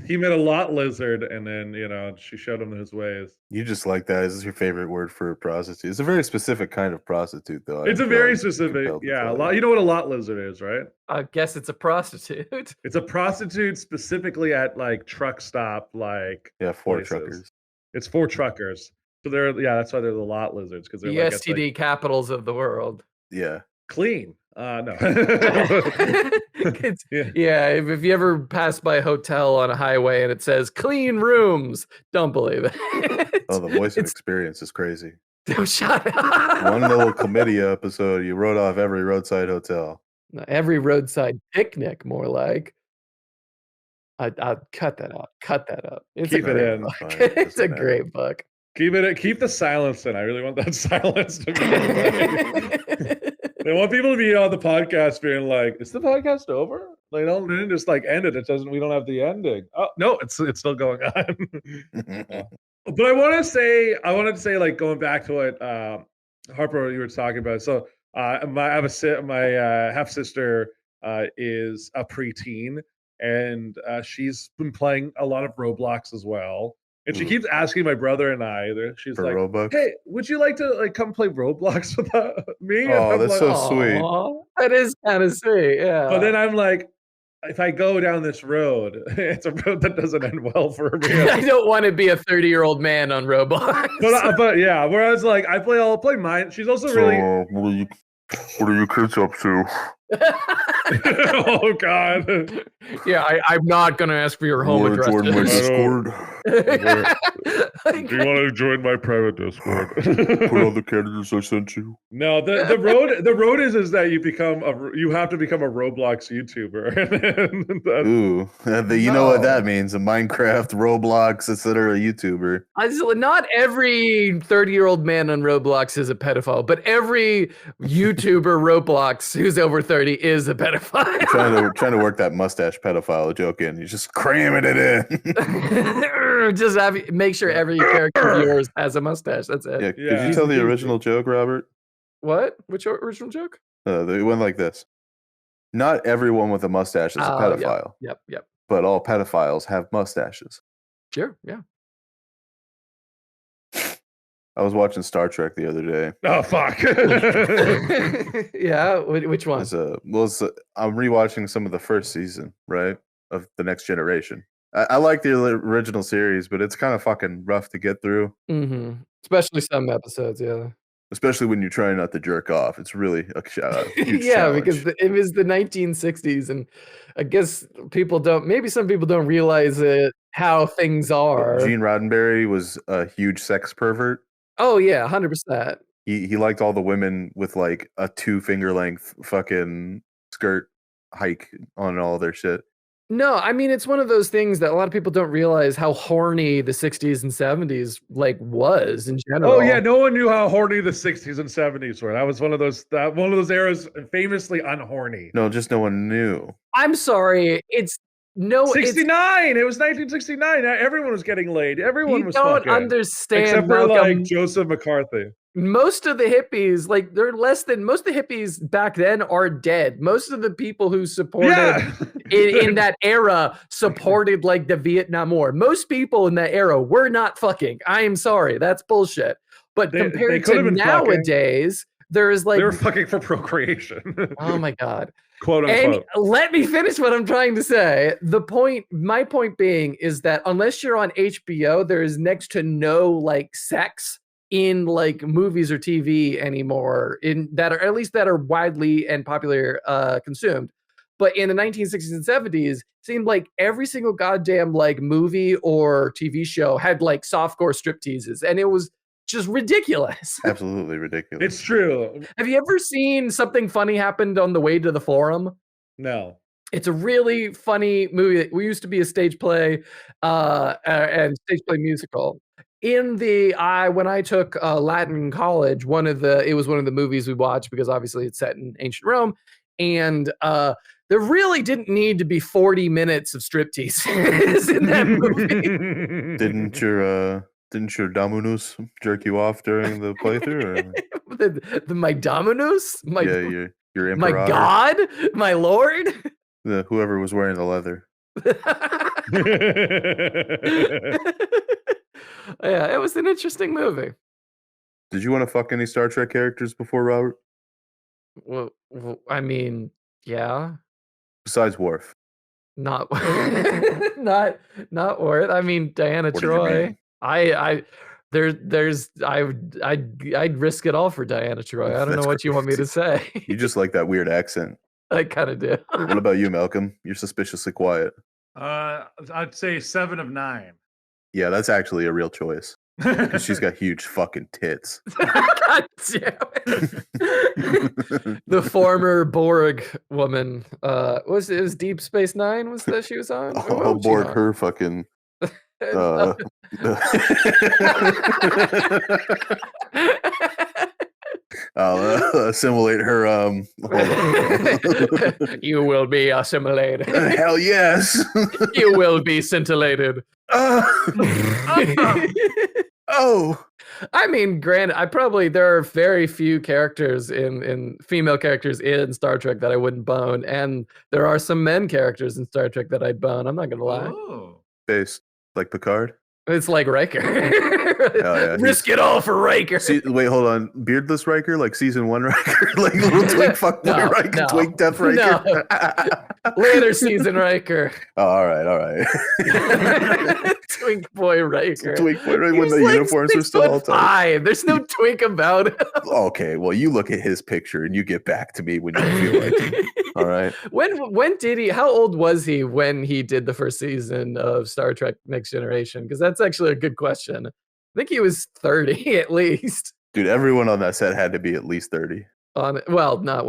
G: he met a lot lizard, and then she showed him his ways.
D: You just like that. Is this your favorite word for a prostitute? It's a very specific kind of prostitute, though.
G: It's a very specific. Yeah, you know what a lot lizard is, right?
F: I guess it's a prostitute.
G: It's a prostitute specifically at like truck stop, like
D: for truckers.
G: It's for truckers. So that's why they're the lot lizards, because they're
F: the STD capitals of the world.
D: Yeah.
G: Clean. No.
F: If you ever pass by a hotel on a highway and it says clean rooms, don't believe it.
D: Oh, the voice of experience is crazy.
F: Don't shut up.
D: One little Chlamydia episode, you wrote off every roadside hotel.
F: Every roadside picnic, more like. I'll cut that out. Cut that up.
G: Keep it in.
F: It's a great book.
G: Keep the silence in. I really want that silence to be. I want people to be on the podcast being like, "Is the podcast over?" Like, don't just like end it. It doesn't. We don't have the ending. Oh no, it's still going on. But I wanted to say, like, going back to what Harper you were talking about. So my half sister is a preteen, and she's been playing a lot of Roblox as well. And she keeps asking my brother and I. She's
D: for
G: like,
D: Robux?
G: "Hey, would you like to come play Roblox with me?"
D: Oh, that's so sweet.
F: That is kind of sweet, yeah.
G: But then I'm like, if I go down this road, it's a road that doesn't end well for me.
F: I don't want to be a 30-year-old man on Roblox.
G: But yeah, whereas like I'll play mine. She's also really.
D: What are you kids up to?
G: Oh God!
F: Yeah, I'm not gonna ask for your home address.
D: Join my Discord?
G: Do you want to join my private Discord?
D: Put all the candidates I sent you.
G: No, the road is that you have to become a Roblox YouTuber.
D: Ooh, you know what that means? A Minecraft, Roblox, etc. YouTuber.
F: Not every 30-year-old man on Roblox is a pedophile, but every YouTuber Roblox who's over 30 is a pedophile.
D: Trying to work that mustache pedophile joke in. You're just cramming it in.
F: Just make sure every character of yours has a mustache. That's it.
D: Yeah. Did you tell the original joke, Robert?
F: What? Which original joke?
D: It went like this. Not everyone with a mustache is a pedophile.
F: Yep.
D: But all pedophiles have mustaches.
F: Sure, yeah.
D: I was watching Star Trek the other day.
G: Oh, fuck.
F: Yeah, which one?
D: I'm rewatching some of the first season, right, of The Next Generation. I like the original series, but it's kind of fucking rough to get through.
F: Mm-hmm. Especially some episodes, yeah.
D: Especially when you're trying not to jerk off. It's really a huge
F: yeah,
D: challenge.
F: because it was the 1960s, and I guess maybe some people don't realize how things are.
D: Gene Roddenberry was a huge sex pervert.
F: Oh, yeah, 100%.
D: He liked all the women with like a 2-finger length fucking skirt hike on all their shit.
F: No, I mean, it's one of those things that a lot of people don't realize how horny the 60s and 70s was in general.
G: Oh yeah, no one knew how horny the 60s and 70s were. That was one of those eras famously unhorny.
D: No, just no one knew.
F: I'm sorry. It's
G: 69. It was 1969. Everyone was getting laid. Everyone was fucking.
F: You don't understand,
G: except for like Joseph McCarthy.
F: Most of the hippies, most of the hippies back then are dead. Most of the people who supported in that era supported like the Vietnam War. Most people in that era were not fucking. I am sorry. That's bullshit. But compared to nowadays, there's like...
G: They were fucking for procreation.
F: Oh my God.
G: Quote unquote.
F: And let me finish what I'm trying to say. My point being is that unless you're on HBO, there is next to no like sex in like movies or TV anymore, that are widely and popular consumed. But in the 1960s and 70s, it seemed like every single goddamn like movie or TV show had like softcore strip teases, and it was just ridiculous.
D: Absolutely ridiculous.
G: It's true.
F: Have you ever seen Something Funny Happened on the Way to the Forum?
G: No.
F: It's a really funny movie. We used to be a stage play and stage play musical. When I took Latin in college, it was one of the movies we watched because obviously it's set in ancient Rome, and there really didn't need to be 40 minutes of striptease in that movie.
D: Didn't your Dominus jerk you off during the playthrough? Or?
F: My Dominus?
D: Your emperor.
F: My God? My Lord?
D: Whoever was wearing the leather.
F: Yeah, it was an interesting movie.
D: Did you want to fuck any Star Trek characters before, Robert?
F: Well, I mean, yeah.
D: Besides Worf.
F: Not Worf. I mean, Diana Troy. I'd risk it all for Diana Troy. I don't know what you want me to say.
D: You just like that weird accent.
F: I kind of do.
D: What about you, Malcolm? You're suspiciously quiet.
E: I'd say 7 of 9.
D: Yeah, that's actually a real choice. Because she's got huge fucking tits.
F: God damn it. The former Borg woman. It was Deep Space Nine? Was that she was on?
D: Oh, Borg, her fucking. I'll assimilate her.
F: You will be assimilated.
D: Hell yes.
F: You will be scintillated.
D: Oh.
F: I mean, granted, there are very few characters in female characters in Star Trek that I wouldn't bone, and there are some men characters in Star Trek that I'd bone. I'm not gonna lie.
E: Oh.
D: Based like Picard.
F: It's like Riker.
D: Yeah,
F: risk it all for Riker.
D: Wait, hold on. Beardless Riker, like season 1 Riker, like little twink fuckboy Riker, twink death Riker.
F: No. Later season Riker.
D: Oh, all right.
F: Twink boy Riker.
D: Twink boy Riker when the uniforms are still all tight.
F: There's no twink about it.
D: Okay, well, you look at his picture and you get back to me when you feel like it. All right.
F: When did he? How old was he when he did the first season of Star Trek Next Generation? Because that's actually a good question. I think he was 30 at least.
D: Dude, everyone on that set had to be at least 30.
F: Not Will.
D: That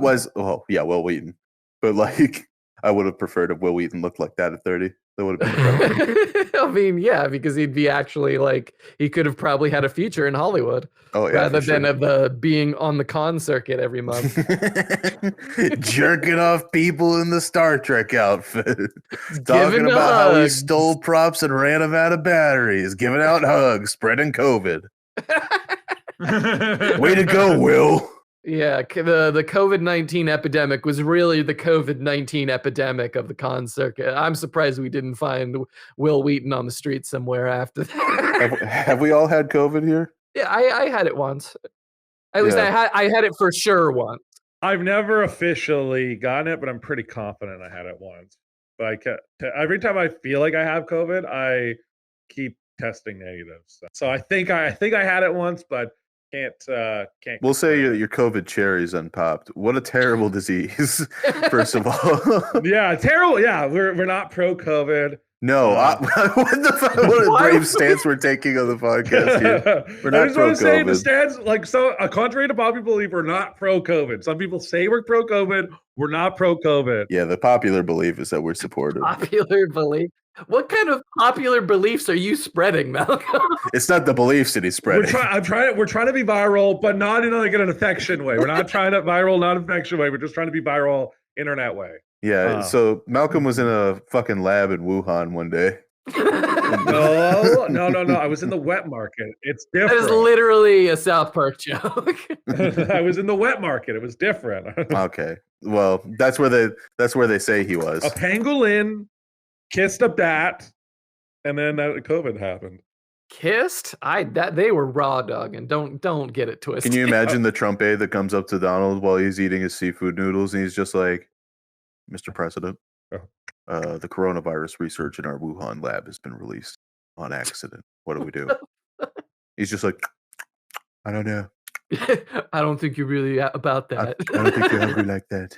D: was Will Wheaton. But like, I would have preferred if Will Wheaton looked like that at 30. That would have been incredible.
F: I mean, yeah, because he'd be actually like, he could have probably had a feature in Hollywood.
D: Oh, yeah,
F: rather than
D: sure.
F: being on the con circuit every month.
D: Jerking off people in the Star Trek outfit.
F: Giving
D: Talking about how he
F: hugs.
D: stole props and ran them out of batteries. Giving out hugs, spreading COVID. Way to go, Will.
F: Yeah, the COVID-19 epidemic was really the COVID-19 epidemic of the con circuit. I'm surprised we didn't find Will Wheaton on the street somewhere after that.
D: Have we all had COVID here?
F: Yeah, I had it once. At least I had it for sure once.
G: I've never officially gotten it, but I'm pretty confident I had it once. But every time I feel like I have COVID, I keep testing negative. So I think I had it once, but can't.
D: We'll say your COVID cherry's unpopped. What a terrible disease! First of all,
G: yeah, terrible. Yeah, we're not pro COVID.
D: No, what the fuck? What a brave stance we're taking on the podcast here. We're not
G: I just want to say the
D: pro-COVID.
G: stance, like, so, contrary to popular belief, we're not pro COVID. Some people say we're pro COVID. We're not pro COVID.
D: Yeah, the popular belief is that we're supportive.
F: Popular belief? What kind of popular beliefs are you spreading, Malcolm?
D: It's not the beliefs that he's spreading.
G: We're trying to be viral, but not in like an infection way. We're not trying to viral, not infection way. We're just trying to be viral internet way.
D: Yeah, so Malcolm was in a fucking lab in Wuhan one day.
G: No. I was in the wet market. It's different.
F: That is literally a South Park joke.
G: I was in the wet market. It was different.
D: Okay. Well, that's where they say he was.
G: A pangolin kissed a bat, and then COVID happened.
F: Kissed? They were raw dogging. Don't get it twisted.
D: Can you imagine the Trump aide that comes up to Donald while he's eating his seafood noodles and he's just like, Mr. President, the coronavirus research in our Wuhan lab has been released on accident. What do we do? He's just like, I don't know.
F: I don't think you're really about that.
D: I don't think you're hungry like that.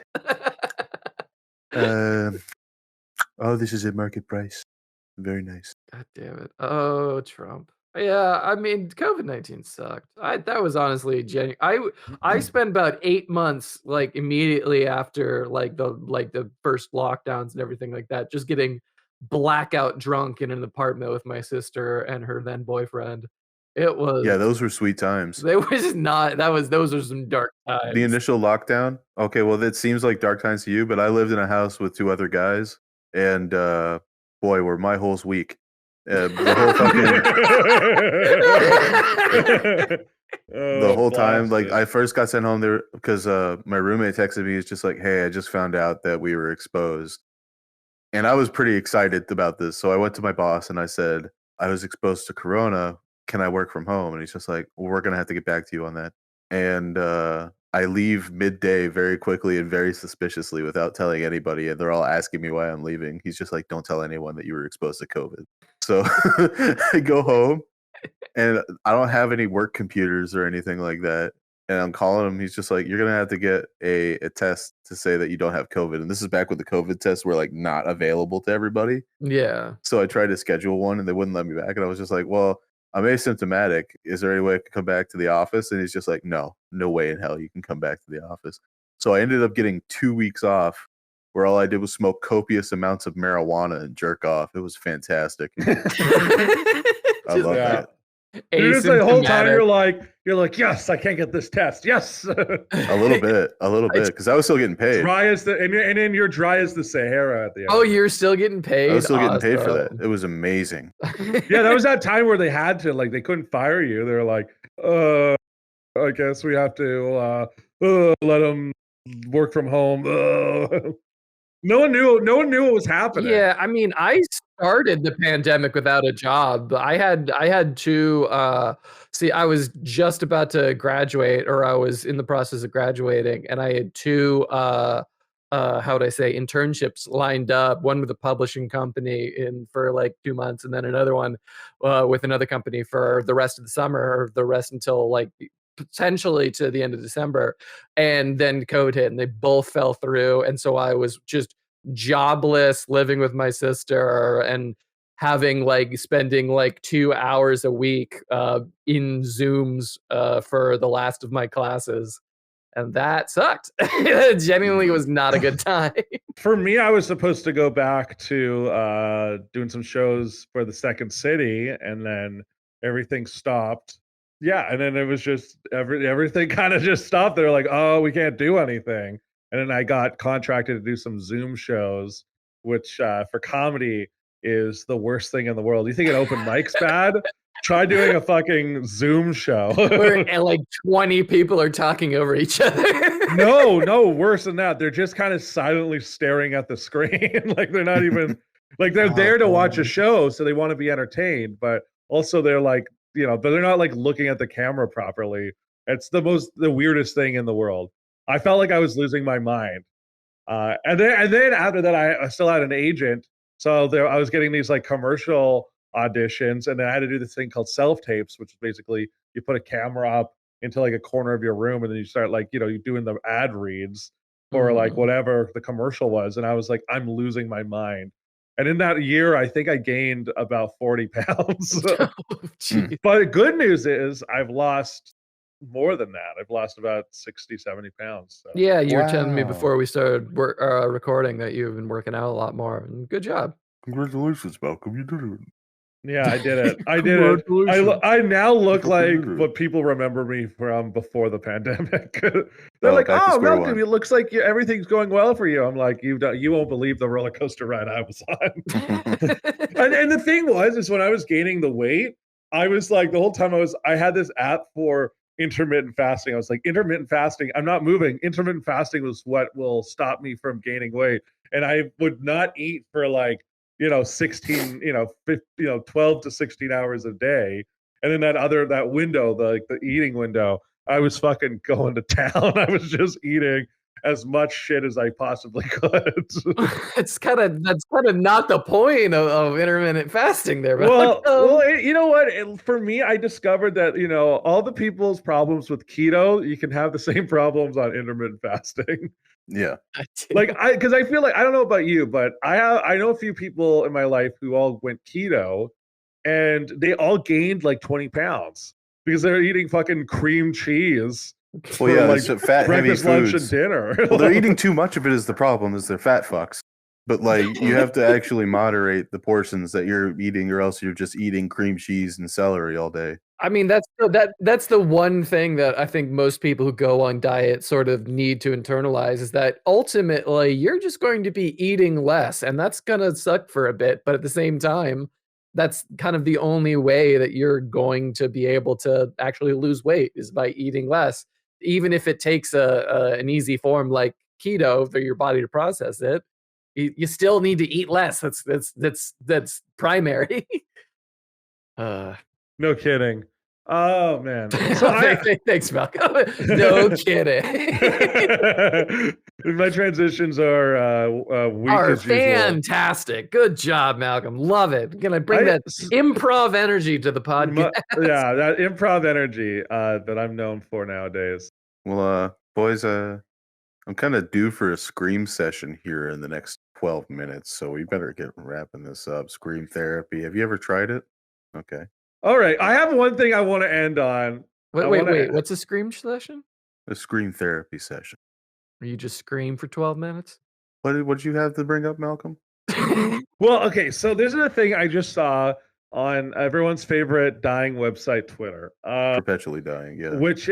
D: This is a market price. Very nice.
F: God damn it. Oh, Trump. Yeah, I mean, COVID-19 sucked. That was honestly genuine. I spent about 8 months, like immediately after the first lockdowns and everything like that, just getting blackout drunk in an apartment with my sister and her then boyfriend. It was
D: those were sweet times.
F: Those were some dark times.
D: The initial lockdown. Okay, well, that seems like dark times to you, but I lived in a house with 2 other guys, and boy, were my holes weak. The whole time, like I first got sent home there because my roommate texted me. He's just like, "Hey, I just found out that we were exposed," and I was pretty excited about this. So I went to my boss and I said, "I was exposed to corona. Can I work from home?" And he's just like, "Well, we're gonna have to get back to you on that." And I leave midday very quickly and very suspiciously without telling anybody, and they're all asking me why I'm leaving. He's just like, "Don't tell anyone that you were exposed to COVID." So I go home, and I don't have any work computers or anything like that. And I'm calling him. He's just like, "You're gonna have to get a test to say that you don't have COVID." And this is back when the COVID tests were like not available to everybody.
F: Yeah.
D: So I tried to schedule one, and they wouldn't let me back. And I was just like, "Well, I'm asymptomatic. Is there any way I can come back to the office?" And he's just like, no way in hell you can come back to the office. So I ended up getting 2 weeks off where all I did was smoke copious amounts of marijuana and jerk off. It was fantastic. I love that.
G: Just the whole time you're like, yes, I can't get this test. Yes.
D: a little bit, because I was still getting paid.
G: Dry as and then you're dry as the Sahara at the end.
F: Oh, you're still getting paid?
D: I was still getting paid for that. It was amazing.
G: Yeah, that was that time where they had to, like, they couldn't fire you. They were like, I guess we have to let them work from home. No one knew what was happening.
F: Yeah, I mean, I started the pandemic without a job. I had two. I was just about to graduate, or I was in the process of graduating, and I had two. Internships lined up. One with a publishing company for like 2 months, and then another one with another company for the rest of the summer, or the rest until like potentially to the end of December. And then COVID hit and they both fell through. And so I was just jobless, living with my sister and spending like 2 hours a week in Zooms for the last of my classes. and that sucked. It genuinely was not a good time.
G: For me, I was supposed to go back to doing some shows for the Second City, and then everything stopped. Yeah, and then it was just everything kind of just stopped. They're like, oh, we can't do anything. And then I got contracted to do some Zoom shows, which for comedy is the worst thing in the world. You think an open mic's bad? Try doing a fucking Zoom show
F: where like 20 people are talking over each other.
G: No, worse than that. They're just kind of silently staring at the screen. Like they're not even like they're there to watch a show, so they want to be entertained, but also they're like, but they're not like looking at the camera properly. It's the weirdest thing in the world. I felt like I was losing my mind. And then after that, I still had an agent. So I was getting these like commercial auditions, and then I had to do this thing called self-tapes, which is basically you put a camera up into like a corner of your room, and then you start like, you're doing the ad reads for like whatever the commercial was. And I was like, I'm losing my mind. And in that year, I think I gained about 40 pounds.
F: Oh,
G: but the good news is I've lost more than that. I've lost about 60, 70 pounds. So.
F: Yeah, you were telling me before we started recording that you've been working out a lot more. And good job.
D: Congratulations, Malcolm. You did it.
G: Yeah, I did it. I did it. I now look like what people remember me from before the pandemic. They're like, "Oh, Malcolm, it looks like everything's going well for you." I'm like, "You won't believe the roller coaster ride I was on." and the thing is when I was gaining the weight, I was like, the whole time I had this app for intermittent fasting. I was like, intermittent fasting, I'm not moving. Intermittent fasting was what will stop me from gaining weight, and I would not eat for like 16, 12 to 16 hours a day. And then that window, the eating window, I was fucking going to town. I was just eating as much shit as I possibly could.
F: That's kind of not the point of intermittent fasting there.
G: Well, you know what? For me, I discovered that, all the people's problems with keto, you can have the same problems on intermittent fasting.
D: Yeah.
G: Because I feel like, I don't know about you, but I know a few people in my life who all went keto, and they all gained like 20 pounds because they're eating fucking cream cheese.
D: Well, yeah, like fat, heavy foods.
G: Lunch, and dinner.
D: Well, they're eating too much of it is the problem, is they're fat fucks. But like, you have to actually moderate the portions that you're eating, or else you're just eating cream cheese and celery all day.
F: I mean, that's the one thing that I think most people who go on diet sort of need to internalize, is that ultimately you're just going to be eating less, and that's going to suck for a bit. But at the same time, that's kind of the only way that you're going to be able to actually lose weight, is by eating less. Even if it takes an easy form like keto for your body to process it, you still need to eat less. That's primary.
G: No kidding. Oh man. So
F: thanks, Malcolm. No kidding.
G: My transitions are weak as
F: fantastic.
G: Usual.
F: Good job, Malcolm. Love it. Gonna bring that improv energy to the podcast.
G: Yeah, that improv energy that I'm known for nowadays.
D: Well, boys, I'm kind of due for a scream session here in the next 12 minutes, so we better get wrapping this up. Scream therapy. Have you ever tried it? Okay.
G: All right. I have one thing I want to end on.
F: Wait. What's a scream session?
D: A scream therapy session.
F: Or you just scream for 12 minutes?
D: What did you have to bring up, Malcolm?
G: Well, okay. So this is a thing I just saw on everyone's favorite dying website, Twitter.
D: Perpetually dying, yeah.
G: This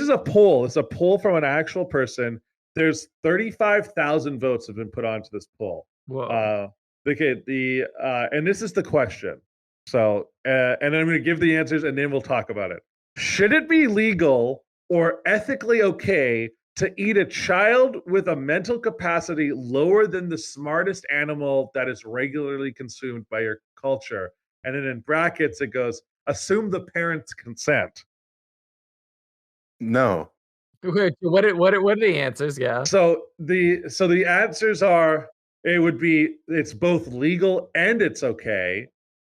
G: is a poll. It's a poll from an actual person. There's 35,000 votes have been put onto this poll.
F: Whoa.
G: And this is the question. So, and I'm going to give the answers, and then we'll talk about it. Should it be legal or ethically okay to eat a child with a mental capacity lower than the smartest animal that is regularly consumed by your culture? And then in brackets, it goes, assume the parents' consent.
D: No.
F: Wait, what are the answers? Yeah.
G: So the answers are, it's both legal and it's okay.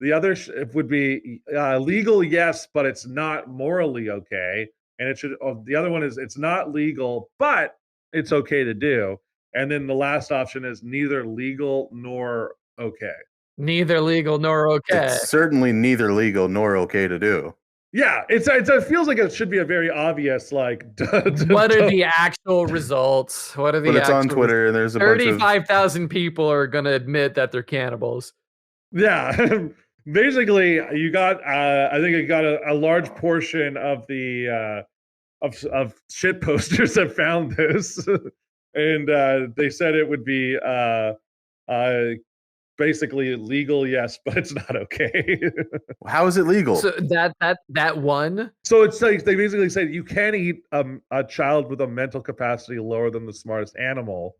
G: The other would be legal, yes, but it's not morally okay. And the other one is it's not legal, but it's okay to do. And then the last option is neither legal nor okay.
F: Neither legal nor okay.
D: It's certainly neither legal nor okay to do.
G: Yeah, it feels like it should be a very obvious like.
F: What are the actual results? What are the?
D: But it's on Twitter, and there's a bunch of
F: 35,000 people are going to admit that they're cannibals.
G: Yeah, basically, you got. I think it got a large portion of the of shit posters that found this, and they said it would be basically legal, yes, but it's not okay.
D: How is it legal?
F: So that one.
G: So it's like they basically say you can't eat a child with a mental capacity lower than the smartest animal,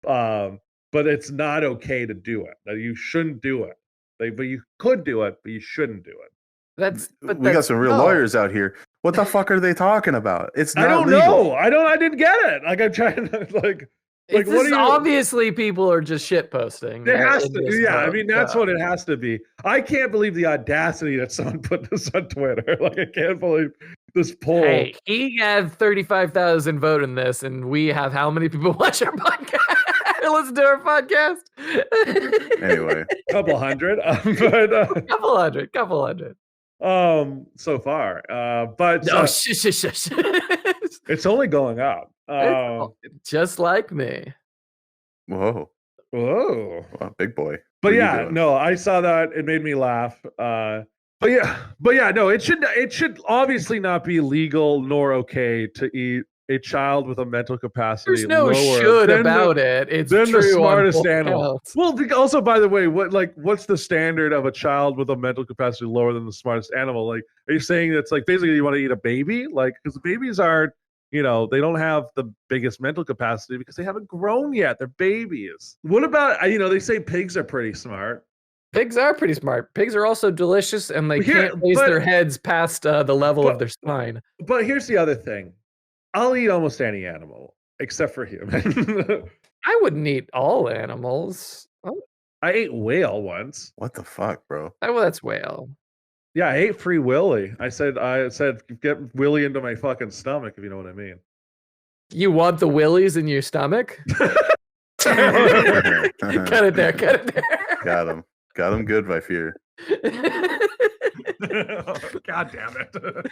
G: but it's not okay to do it. That you shouldn't do it. But you could do it, but you shouldn't do it.
D: We got some real lawyers out here. What the fuck are they talking about? It's not
G: I don't
D: legal.
G: know. I didn't get it. Like I'm trying to like
F: What are you... Obviously, people are just shit posting.
G: It has to, yeah. I mean, that's what it has to be. I can't believe the audacity that someone put this on Twitter. Like, I can't believe this poll.
F: Hey, he had 35,000 vote in this, and we have how many people watch our podcast? Listen to our podcast.
D: Anyway,
G: couple hundred, but
F: couple hundred.
G: So far, but it's only going up.
F: Just like me.
D: Whoa, wow, big boy.
G: But yeah, no, I saw that. It made me laugh. But yeah, no, it should obviously not be legal nor okay to eat a child with a mental capacity.
F: There's no
G: lower
F: should about it. It's
G: then
F: true
G: the smartest animal.
F: Counts.
G: Well, also, by the way, what's the standard of a child with a mental capacity lower than the smartest animal? Like, are you saying that's like basically you want to eat a baby? Like, because babies aren't, they don't have the biggest mental capacity because they haven't grown yet. They're babies. What about, they say pigs are pretty smart.
F: Pigs are pretty smart. Pigs are also delicious, and they can't raise their heads past the level of their spine.
G: But here's the other thing. I'll eat almost any animal except for human.
F: I wouldn't eat all animals.
G: I ate whale once.
D: What the fuck, bro?
F: Oh, well, that's whale.
G: Yeah, I ate Free Willy. I said, get Willy into my fucking stomach, if you know what I mean.
F: You want the willies in your stomach? Cut it there.
D: Got him good, I fear.
G: God damn it.